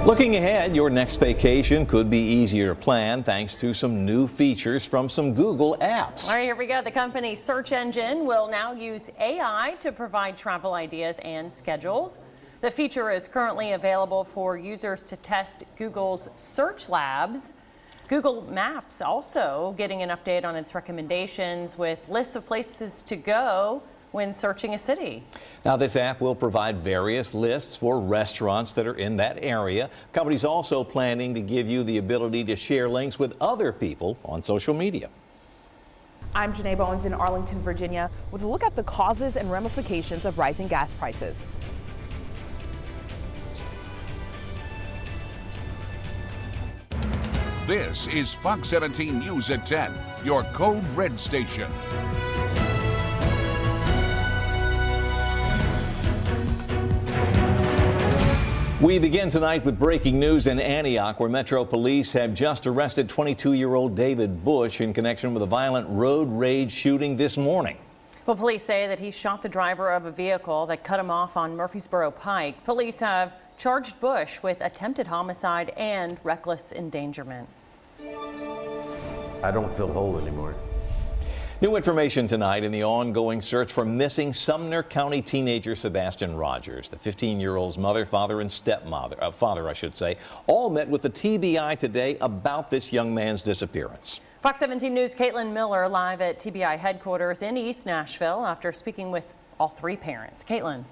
Looking ahead, your next vacation could be easier to plan thanks to some new features from some Google apps. All right, here we go. The company's search engine will now use AI to provide travel ideas and schedules. The feature is currently available for users to test Google's search labs. Google Maps also getting an update on its recommendations with lists of places to go when searching a city. Now, this app will provide various lists for restaurants that are in that area. The company's also planning to give you the ability to share links with other people on social media. I'm Janae Bowens in Arlington, Virginia, with a look at the causes and ramifications of rising gas prices. This is Fox 17 News at 10, your Code Red station. We begin tonight with breaking news in Antioch, where Metro Police have just arrested 22-year-old David Bush in connection with a violent road rage shooting this morning. Well, police say that he shot the driver of a vehicle that cut him off on Murfreesboro Pike. Police have charged Bush with attempted homicide and reckless endangerment. I don't feel whole anymore. New information tonight in the ongoing search for missing Sumner County teenager Sebastian Rogers. The 15-year-old's mother, father, and father, all met with the TBI today about this young man's disappearance. Fox 17 News' Caitlin Miller live at TBI headquarters in East Nashville after speaking with all three parents. Caitlin.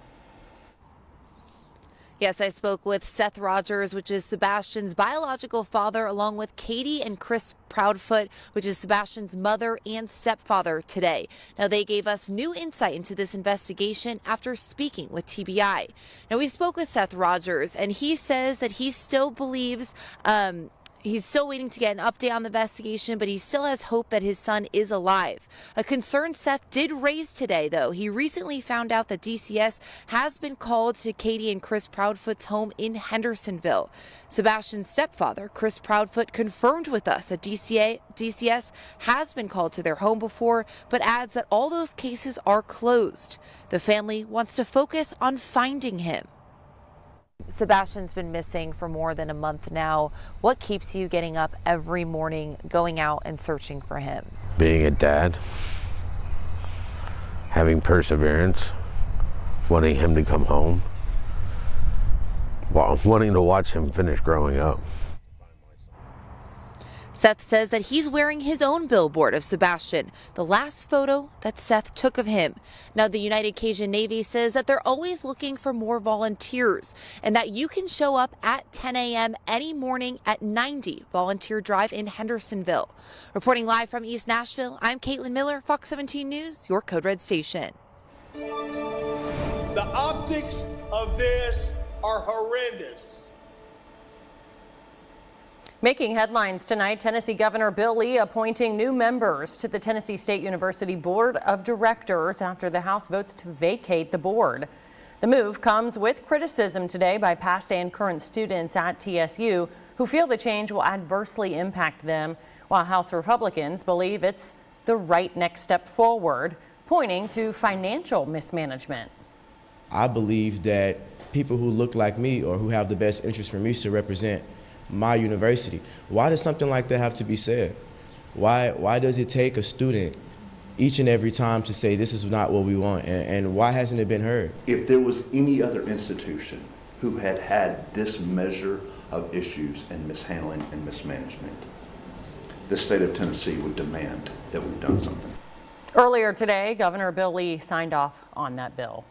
Yes, I spoke with Seth Rogers, which is Sebastian's biological father, along with Katie and Chris Proudfoot, which is Sebastian's mother and stepfather, today. Now, they gave us new insight into this investigation after speaking with TBI. Now, we spoke with Seth Rogers, and he says that he still believes he's still waiting to get an update on the investigation, but he still has hope that his son is alive. A concern Seth did raise today, though. He recently found out that DCS has been called to Katie and Chris Proudfoot's home in Hendersonville. Sebastian's stepfather, Chris Proudfoot, confirmed with us that DCS has been called to their home before, but adds that all those cases are closed. The family wants to focus on finding him. Sebastian's been missing for more than a month now. What keeps you getting up every morning, going out and searching for him? Being a dad, having perseverance, wanting him to come home, wanting to watch him finish growing up. Seth says that he's wearing his own billboard of Sebastian, the last photo that Seth took of him. Now, the United Cajun Navy says that they're always looking for more volunteers and that you can show up at 10 a.m. any morning at 90 Volunteer Drive in Hendersonville. Reporting live from East Nashville, I'm Caitlin Miller, Fox 17 News, your Code Red station. The optics of this are horrendous. Making headlines tonight, Tennessee Governor Bill Lee appointing new members to the Tennessee State University Board of Directors after the House votes to vacate the board. The move comes with criticism today by past and current students at TSU who feel the change will adversely impact them, while House Republicans believe it's the right next step forward, pointing to financial mismanagement. I believe that people who look like me or who have the best interest for me should represent my university. Why does something like that have to be said? Why does it take a student each and every time to say this is not what we want, and why hasn't it been heard? If there was any other institution who had had this measure of issues and mishandling and mismanagement, the state of Tennessee would demand that we've done something. Earlier today, Governor Bill Lee signed off on that bill.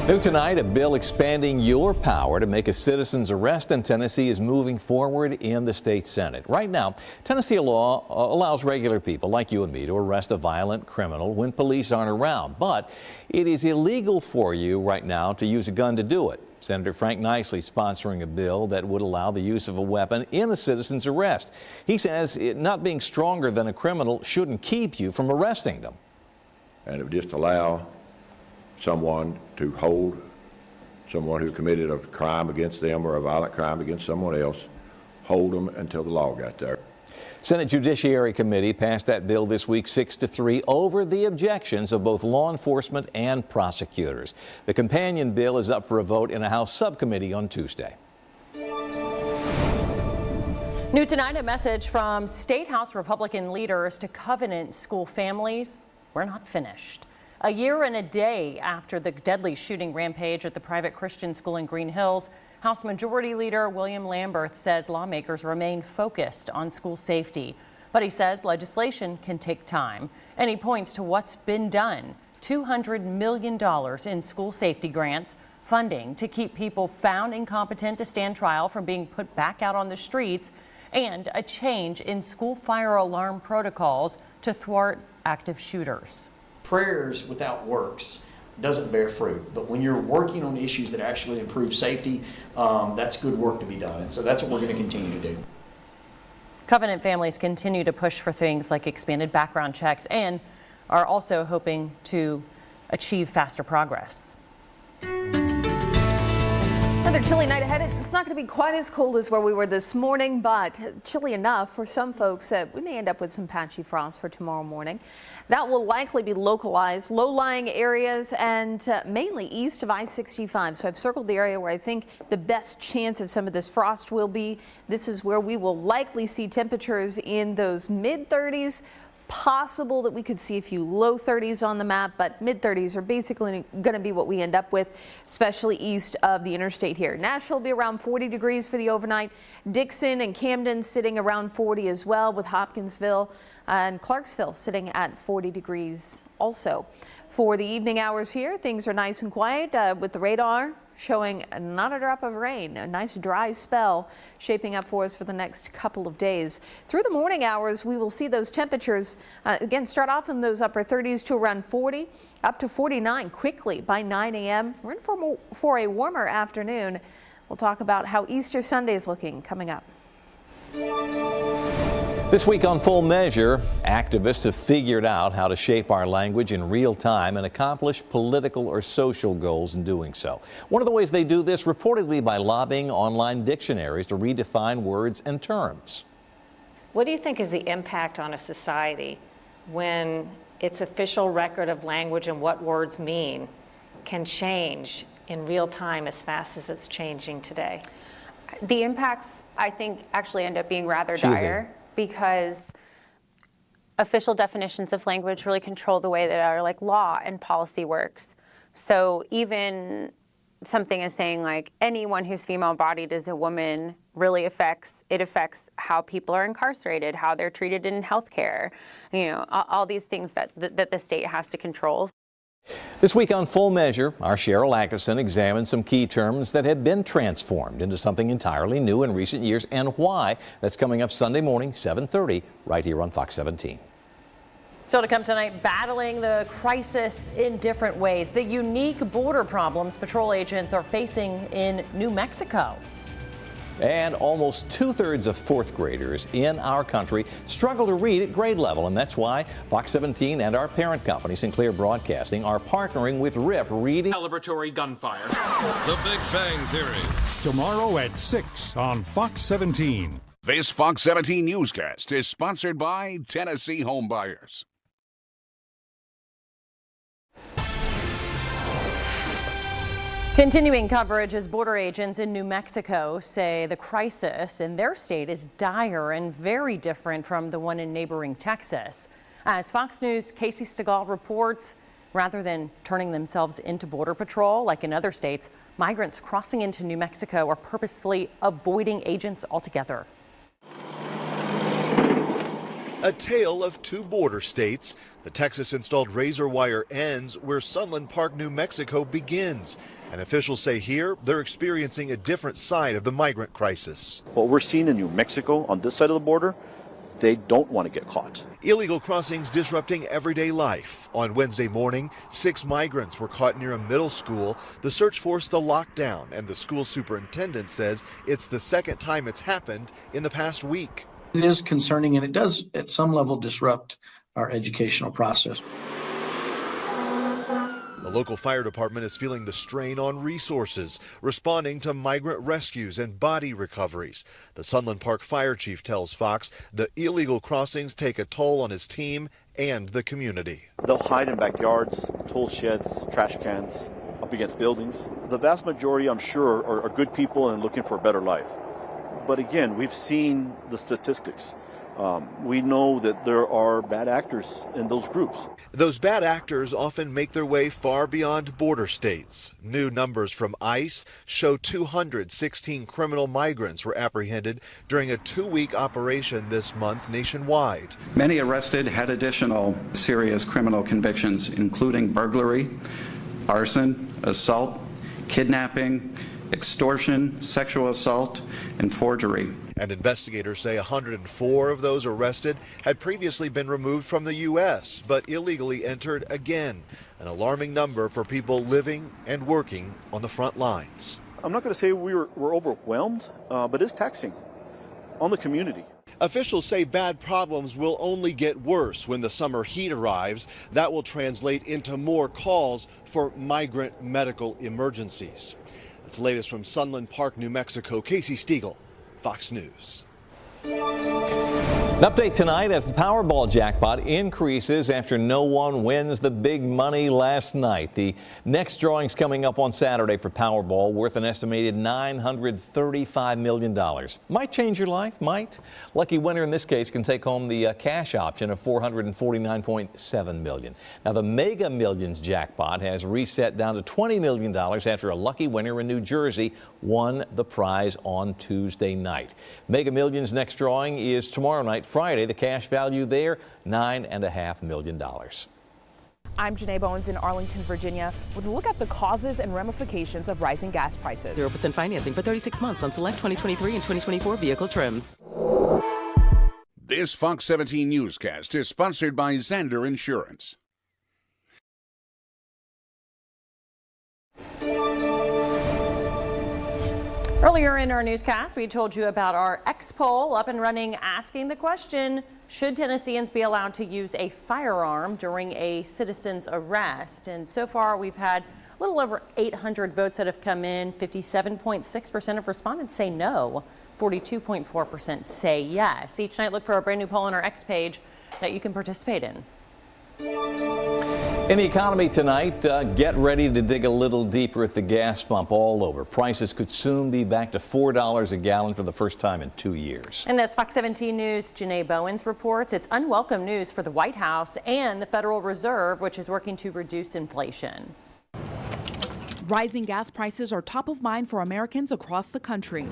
New tonight, a bill expanding your power to make a citizen's arrest in Tennessee is moving forward in the state Senate. Right now, Tennessee law allows regular people like you and me to arrest a violent criminal when police aren't around. But it is illegal for you right now to use a gun to do it. Senator Frank Nicely sponsoring a bill that would allow the use of a weapon in a citizen's arrest. He says it not being stronger than a criminal shouldn't keep you from arresting them. And it would just allow someone to hold someone who committed a crime against them or a violent crime against someone else, hold them until the law got there. Senate Judiciary Committee passed that bill this week 6-3 over the objections of both law enforcement and prosecutors. The companion bill is up for a vote in a House subcommittee on Tuesday. New tonight, a message from State House Republican leaders to Covenant school families. We're not finished. A year and a day after the deadly shooting rampage at the private Christian school in Green Hills, House Majority Leader William Lamberth says lawmakers remain focused on school safety. But he says legislation can take time, and he points to what's been done. $200 million in school safety grants, funding to keep people found incompetent to stand trial from being put back out on the streets, and a change in school fire alarm protocols to thwart active shooters. Prayers without works doesn't bear fruit, but when you're working on issues that actually improve safety, that's good work to be done, and so that's what we're going to continue to do. Covenant families continue to push for things like expanded background checks and are also hoping to achieve faster progress. Another chilly night ahead. It's not going to be quite as cold as where we were this morning, but chilly enough for some folks that we may end up with some patchy frost for tomorrow morning. That will likely be localized, low-lying areas, and mainly east of I-65. So I've circled the area where I think the best chance of some of this frost will be. This is where we will likely see temperatures in those mid-30s. Possible that we could see a few low 30s on the map, but mid 30s are basically going to be what we end up with, especially east of the interstate here. Nashville will be around 40 degrees for the overnight. Dickson and Camden sitting around 40 as well, with Hopkinsville and Clarksville sitting at 40 degrees also. For the evening hours here, things are nice and quiet with the radar showing not a drop of rain. A nice dry spell shaping up for us for the next couple of days. Through the morning hours, we will see those temperatures again start off in those upper 30s to around 40, up to 49 quickly by 9 a.m. We're in for a warmer afternoon. We'll talk about how Easter Sunday is looking coming up. This week on Full Measure, activists have figured out how to shape our language in real time and accomplish political or social goals in doing so. One of the ways they do this, reportedly by lobbying online dictionaries to redefine words and terms. What do you think is the impact on a society when its official record of language and what words mean can change in real time as fast as it's changing today? The impacts, I think, actually end up being rather dire, because official definitions of language really control the way that our law and policy works. So even something as saying like anyone who's female-bodied is a woman really affects how people are incarcerated, how they're treated in healthcare, all these things that the state has to control. This week on Full Measure, our Cheryl Atkinson examines some key terms that have been transformed into something entirely new in recent years and why. That's coming up Sunday morning, 7:30, right here on Fox 17. Still to come tonight, battling the crisis in different ways. The unique border problems patrol agents are facing in New Mexico. And almost 2/3 of fourth graders in our country struggle to read at grade level. And that's why Fox 17 and our parent company, Sinclair Broadcasting, are partnering with RIF Reading. Celebratory gunfire. The Big Bang Theory. Tomorrow at 6 on Fox 17. This Fox 17 newscast is sponsored by Tennessee Home Buyers. Continuing coverage as border agents in New Mexico say the crisis in their state is dire and very different from the one in neighboring Texas. As Fox News' Casey Stegall reports, rather than turning themselves into border patrol like in other states, migrants crossing into New Mexico are purposefully avoiding agents altogether. A tale of two border states. The Texas-installed razor wire ends where Sunland Park, New Mexico begins. And officials say here they're experiencing a different side of the migrant crisis. What we're seeing in New Mexico on this side of the border, they don't want to get caught. Illegal crossings disrupting everyday life. On Wednesday morning, 6 migrants were caught near a middle school. The search forced a lockdown, and the school superintendent says it's the second time it's happened in the past week. It is concerning, and it does at some level disrupt our educational process. The local fire department is feeling the strain on resources, responding to migrant rescues and body recoveries. The Sunland Park fire chief tells Fox the illegal crossings take a toll on his team and the community. They'll hide in backyards, tool sheds, trash cans, up against buildings. The vast majority, I'm sure, are good people and looking for a better life. But again, we've seen the statistics. We know that there are bad actors in those groups. Those bad actors often make their way far beyond border states. New numbers from ICE show 216 criminal migrants were apprehended during a 2-week operation this month nationwide. Many arrested had additional serious criminal convictions, including burglary, arson, assault, kidnapping, extortion, sexual assault, and forgery. And investigators say 104 of those arrested had previously been removed from the U.S., but illegally entered again, an alarming number for people living and working on the front lines. I'm not going to say we're overwhelmed, but it's taxing on the community. Officials say bad problems will only get worse when the summer heat arrives. That will translate into more calls for migrant medical emergencies. That's the latest from Sunland Park, New Mexico. Casey Stiegel, Fox News. An update tonight as the Powerball jackpot increases after no one wins the big money last night. The next drawing's coming up on Saturday for Powerball, worth an estimated $935 million. Might change your life, might. Lucky winner in this case can take home the cash option of $449.7 million. Now, the Mega Millions jackpot has reset down to $20 million after a lucky winner in New Jersey won the prize on Tuesday night. Mega Millions next drawing is tomorrow night, Friday. The cash value there, $9.5 million. I'm Janae Bowens in Arlington, Virginia, with a look at the causes and ramifications of rising gas prices. 0% financing for 36 months on select 2023 and 2024 vehicle trims. This Fox 17 newscast is sponsored by Zander Insurance. Earlier in our newscast, we told you about our X poll up and running, asking the question, should Tennesseans be allowed to use a firearm during a citizen's arrest? And so far, we've had a little over 800 votes that have come in. 57.6% of respondents say no. 42.4% say yes. Each night, look for a brand new poll on our X page that you can participate in. In the economy tonight, get ready to dig a little deeper at the gas pump all over. Prices could soon be back to $4 a gallon for the first time in 2 years. And as Fox 17 News' Janae Bowens reports, it's unwelcome news for the White House and the Federal Reserve, which is working to reduce inflation. Rising gas prices are top of mind for Americans across the country.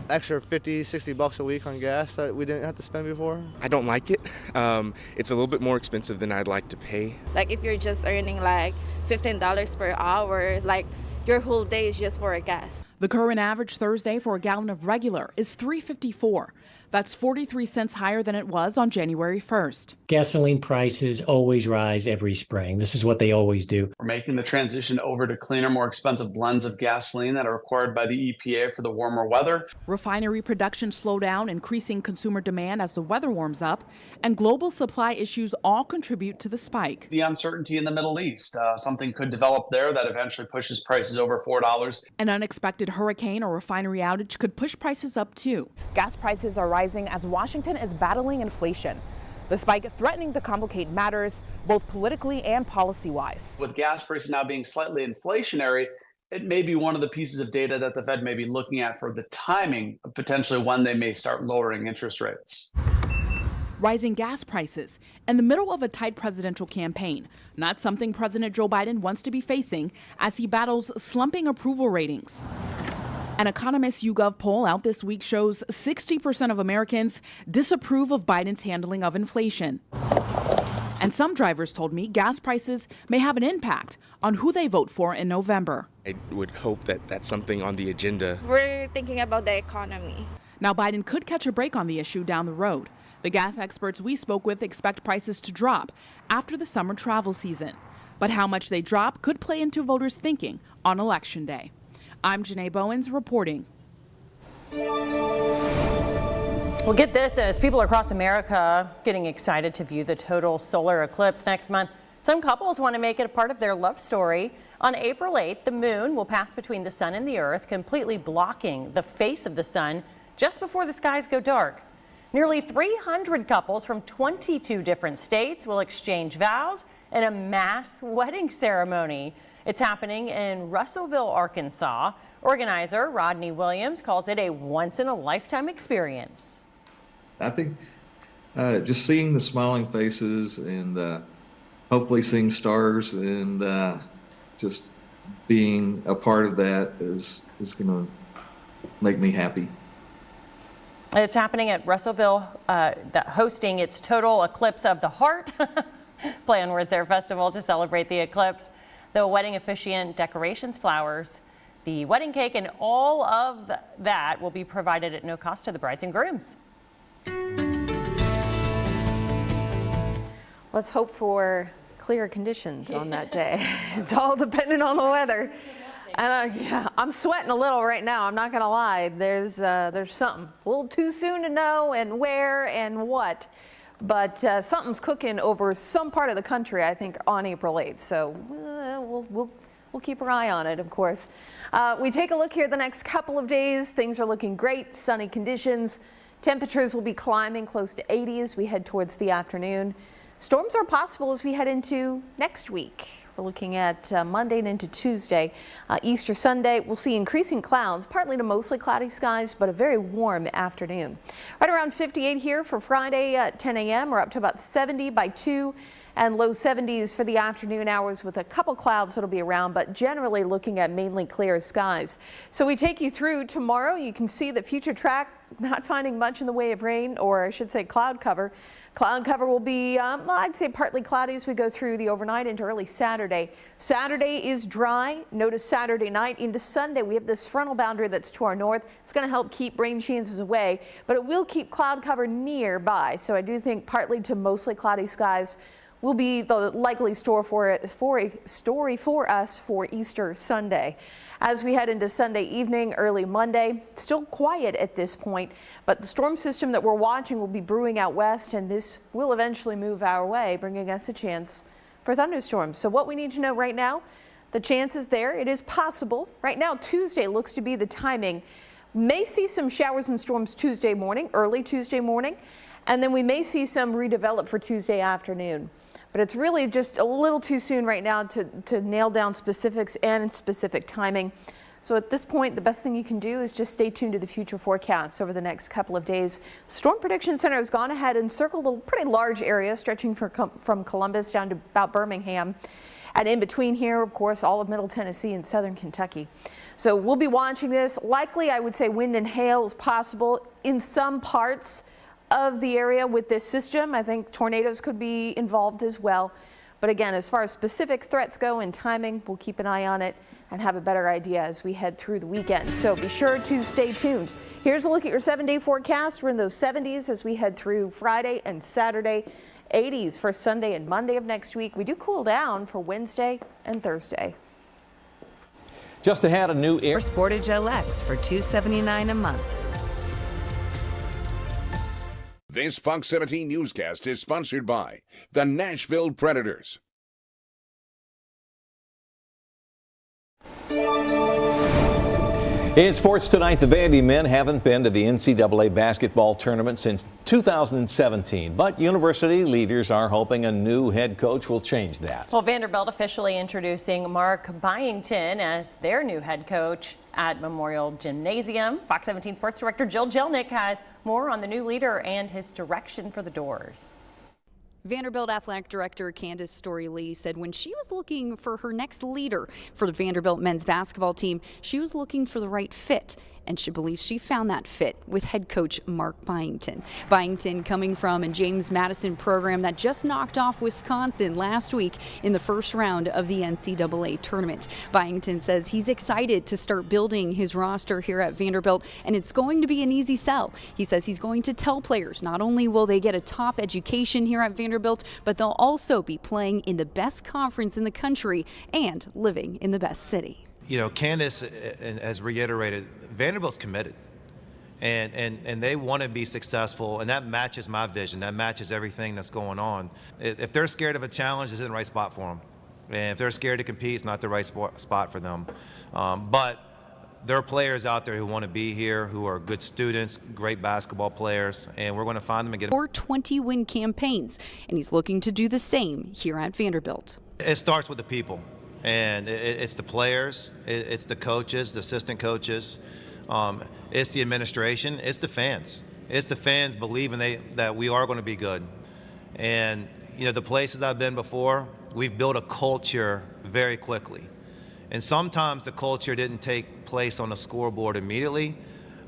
Extra $50-$60 a week on gas that we didn't have to spend before. I don't like it. It's a little bit more expensive than I'd like to pay. Like if you're just earning like $15 per hour, like your whole day is just for a gas. The current average Thursday for a gallon of regular is $3.54. That's 43 cents higher than it was on January 1st. Gasoline prices always rise every spring. This is what they always do. We're making the transition over to cleaner, more expensive blends of gasoline that are required by the EPA for the warmer weather. Refinery production slowed down, increasing consumer demand as the weather warms up, and global supply issues all contribute to the spike. The uncertainty in the Middle East, something could develop there that eventually pushes prices over $4. An unexpected hurricane or refinery outage could push prices up too. Gas prices are rising as Washington is battling inflation. The spike threatening to complicate matters both politically and policy-wise. With gas prices now being slightly inflationary, it may be one of the pieces of data that the Fed may be looking at for the timing of potentially when they may start lowering interest rates. Rising gas prices in the middle of a tight presidential campaign, not something President Joe Biden wants to be facing as he battles slumping approval ratings. An Economist YouGov poll out this week shows 60% of Americans disapprove of Biden's handling of inflation. And some drivers told me gas prices may have an impact on who they vote for in November. I would hope that that's something on the agenda. We're thinking about the economy. Now, Biden could catch a break on the issue down the road. The gas experts we spoke with expect prices to drop after the summer travel season. But how much they drop could play into voters' thinking on Election Day. I'm Janae Bowens reporting. Well, get this, as people across America getting excited to view the total solar eclipse next month, some couples want to make it a part of their love story. On April 8th, the moon will pass between the sun and the earth, completely blocking the face of the sun just before the skies go dark. Nearly 300 couples from 22 different states will exchange vows in a mass wedding ceremony. It's happening in Russelville, Arkansas, Organizer Rodney Williams calls it a once-in-a-lifetime experience. I think just seeing the smiling faces and hopefully seeing stars and just being a part of that is going to make me happy. It's happening at Russelville, hosting its total eclipse of the heart. Play on words there, festival to celebrate the eclipse. The wedding officiant, decorations, flowers, the wedding cake, and all of that will be provided at no cost to the brides and grooms. Let's hope for clear conditions on that day. It's all dependent on the weather. And yeah, I'm sweating a little right now. I'm not gonna lie. There's something a little too soon to know and where and what, but something's cooking over some part of the country, I think, on April 8th. So we'll keep our eye on it, of course. We take a look here the next couple of days. Things are looking great. Sunny conditions. Temperatures will be climbing close to 80 as we head towards the afternoon. Storms are possible as we head into next week. We're looking at Monday and into Tuesday. Easter Sunday, we'll see increasing clouds, partly to mostly cloudy skies, but a very warm afternoon. Right around 58 here for Friday at 10 a.m. We're up to about 70 by 2 and low 70s for the afternoon hours with a couple clouds that'll be around, but generally looking at mainly clear skies. So we take you through tomorrow. You can see the future track not finding much in the way of rain, or I should say cloud cover. Cloud cover will be, I'd say partly cloudy as we go through the overnight into early Saturday. Saturday is dry. Notice Saturday night into Sunday, we have this frontal boundary that's to our north. It's going to help keep rain chances away, but it will keep cloud cover nearby. So I do think partly to mostly cloudy skies will be the likely story for us for Easter Sunday. As we head into Sunday evening, early Monday, still quiet at this point, but the storm system that we're watching will be brewing out west, and this will eventually move our way, bringing us a chance for thunderstorms. So what we need to know right now, the chance is there. It is possible. Right now, Tuesday looks to be the timing. May see some showers and storms Tuesday morning, early Tuesday morning, and then we may see some redevelop for Tuesday afternoon. But it's really just a little too soon right now to nail down specifics and specific timing. So at this point, the best thing you can do is just stay tuned to the future forecasts over the next couple of days. Storm Prediction Center has gone ahead and circled a pretty large area stretching from Columbus down to about Birmingham. And in between here, of course, all of Middle Tennessee and Southern Kentucky. So we'll be watching this. Likely, I would say wind and hail is possible in some parts of the area with this system. I think tornadoes could be involved as well. But again, as far as specific threats go and timing, we'll keep an eye on it and have a better idea as we head through the weekend. So be sure to stay tuned. Here's a look at your 7-day forecast. We're in those 70s as we head through Friday and Saturday, 80s for Sunday and Monday of next week. We do cool down for Wednesday and Thursday. Just ahead, a new air Sportage LX for $279 a month. This Fox 17 newscast is sponsored by the Nashville Predators. In sports tonight, the Vandy men haven't been to the NCAA basketball tournament since 2017, but university leaders are hoping a new head coach will change that. Well, Vanderbilt officially introducing Mark Byington as their new head coach at Memorial Gymnasium. Fox 17 Sports Director Jill Jelnick has more on the new leader and his direction for the Doors. Vanderbilt Athletic Director Candace Story-Lee said when she was looking for her next leader for the Vanderbilt men's basketball team, she was looking for the right fit. And she believes she found that fit with head coach Mark Byington. Byington coming from a James Madison program that just knocked off Wisconsin last week in the first round of the NCAA tournament. Byington says he's excited to start building his roster here at Vanderbilt, and it's going to be an easy sell. He says he's going to tell players not only will they get a top education here at Vanderbilt, but they'll also be playing in the best conference in the country and living in the best city. You know, Candace has reiterated, Vanderbilt's committed, and they want to be successful, and that matches my vision. That matches everything that's going on. If they're scared of a challenge, it's in the right spot for them. And if they're scared to compete, it's not the right spot for them. But there are players out there who want to be here, who are good students, great basketball players, and we're going to find them and get them. 4 20-win campaigns, and he's looking to do the same here at Vanderbilt. It starts with the people. And it's the players, it's the coaches, the assistant coaches, it's the administration, it's the fans. It's the fans believing that we are going to be good. And, you know, the places I've been before, we've built a culture very quickly. And sometimes the culture didn't take place on the scoreboard immediately,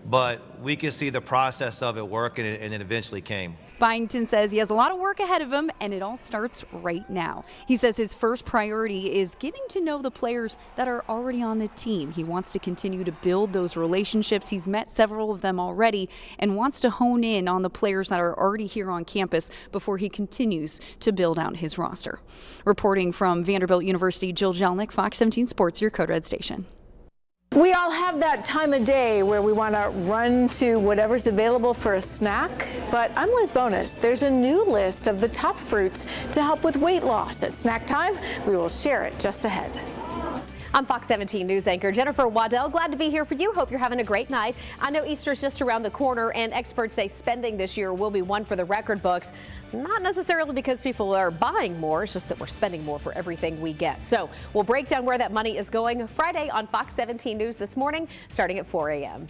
but we can see the process of it working, and it eventually came. Byington says he has a lot of work ahead of him, and it all starts right now. He says his first priority is getting to know the players that are already on the team. He wants to continue to build those relationships. He's met several of them already and wants to hone in on the players that are already here on campus before he continues to build out his roster. Reporting from Vanderbilt University, Jill Jelnick, Fox 17 Sports, your Code Red station. We all have that time of day where we want to run to whatever's available for a snack, but I'm Liz Bonus. There's a new list of the top fruits to help with weight loss. At snack time, we will share it just ahead. I'm Fox 17 News anchor Jennifer Waddell. Glad to be here for you. Hope you're having a great night. I know Easter's just around the corner, and experts say spending this year will be one for the record books. Not necessarily because people are buying more, it's just that we're spending more for everything we get. So we'll break down where that money is going Friday on Fox 17 News this morning, starting at 4 a.m.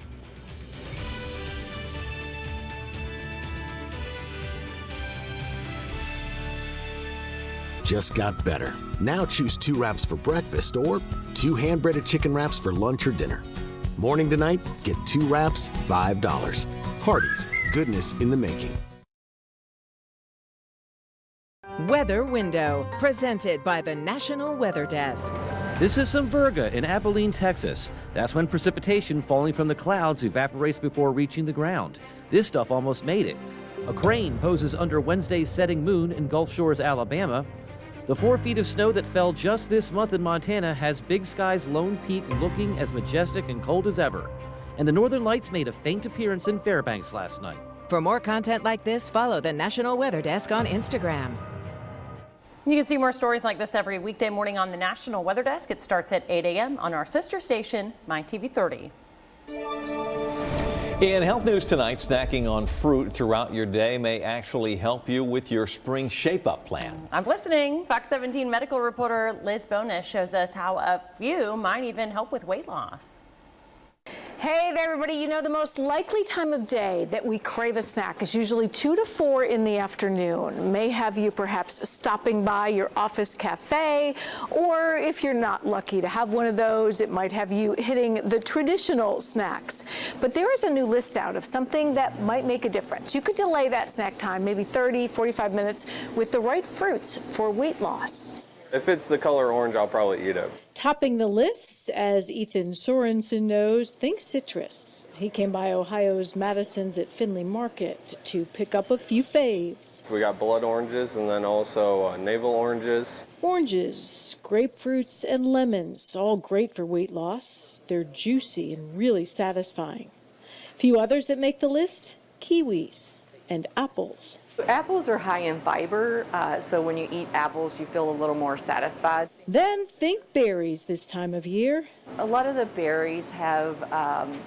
Just got better. Now choose 2 wraps for breakfast or 2 hand-breaded chicken wraps for lunch or dinner. Morning to night, get 2 wraps, $5. Hardee's, goodness in the making. Weather Window, presented by the National Weather Desk. This is some Virga in Abilene, Texas. That's when precipitation falling from the clouds evaporates before reaching the ground. This stuff almost made it. A crane poses under Wednesday's setting moon in Gulf Shores, Alabama. The 4 feet of snow that fell just this month in Montana has Big Sky's Lone Peak looking as majestic and cold as ever. And the Northern Lights made a faint appearance in Fairbanks last night. For more content like this, follow the National Weather Desk on Instagram. You can see more stories like this every weekday morning on the National Weather Desk. It starts at 8 a.m. on our sister station, MyTV 30. In health news tonight, snacking on fruit throughout your day may actually help you with your spring shape-up plan. I'm listening. Fox 17 medical reporter Liz Bonus shows us how a few might even help with weight loss. Hey there, everybody. You know, the most likely time of day that we crave a snack is usually 2 to 4 in the afternoon. May have you perhaps stopping by your office cafe, or if you're not lucky to have one of those, it might have you hitting the traditional snacks. But there is a new list out of something that might make a difference. You could delay that snack time, maybe 30, 45 minutes, with the right fruits for weight loss. If it's the color orange, I'll probably eat it. Topping the list, as Ethan Sorensen knows, think citrus. He came by Ohio's Madison's at Findlay Market to pick up a few faves. We got blood oranges and then also navel oranges. Oranges, grapefruits, and lemons, all great for weight loss. They're juicy and really satisfying. A few others that make the list, kiwis and apples. Apples are high in fiber, so when you eat apples, you feel a little more satisfied. Then think berries this time of year. A lot of the berries have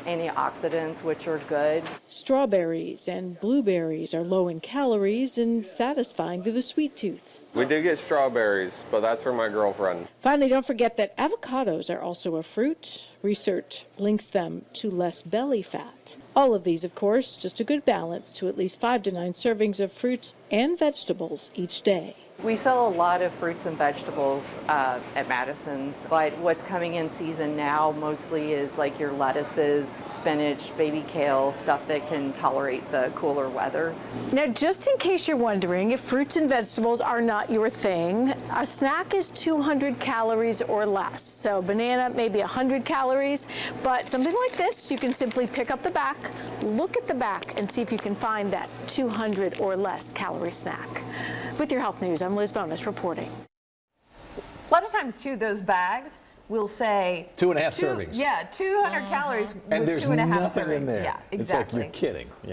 antioxidants, which are good. Strawberries and blueberries are low in calories and satisfying to the sweet tooth. We did get strawberries, but that's for my girlfriend. Finally, don't forget that avocados are also a fruit. Research links them to less belly fat. All of these, of course, just a good balance to at least 5 to 9 servings of fruits and vegetables each day. We sell a lot of fruits and vegetables at Madison's, but what's coming in season now mostly is like your lettuces, spinach, baby kale, stuff that can tolerate the cooler weather. Now, just in case you're wondering if fruits and vegetables are not your thing, a snack is 200 calories or less. So banana, maybe 100 calories, but something like this, you can simply pick up the back, look at the back, and see if you can find that 200 or less calorie snack. With your health news, I'm Liz Bonus reporting. A lot of times, too, those bags will say 2.5 servings. Yeah, 200 calories and with there's 2.5 nothing servings. in there. Yeah, exactly. It's like you're kidding. Yeah.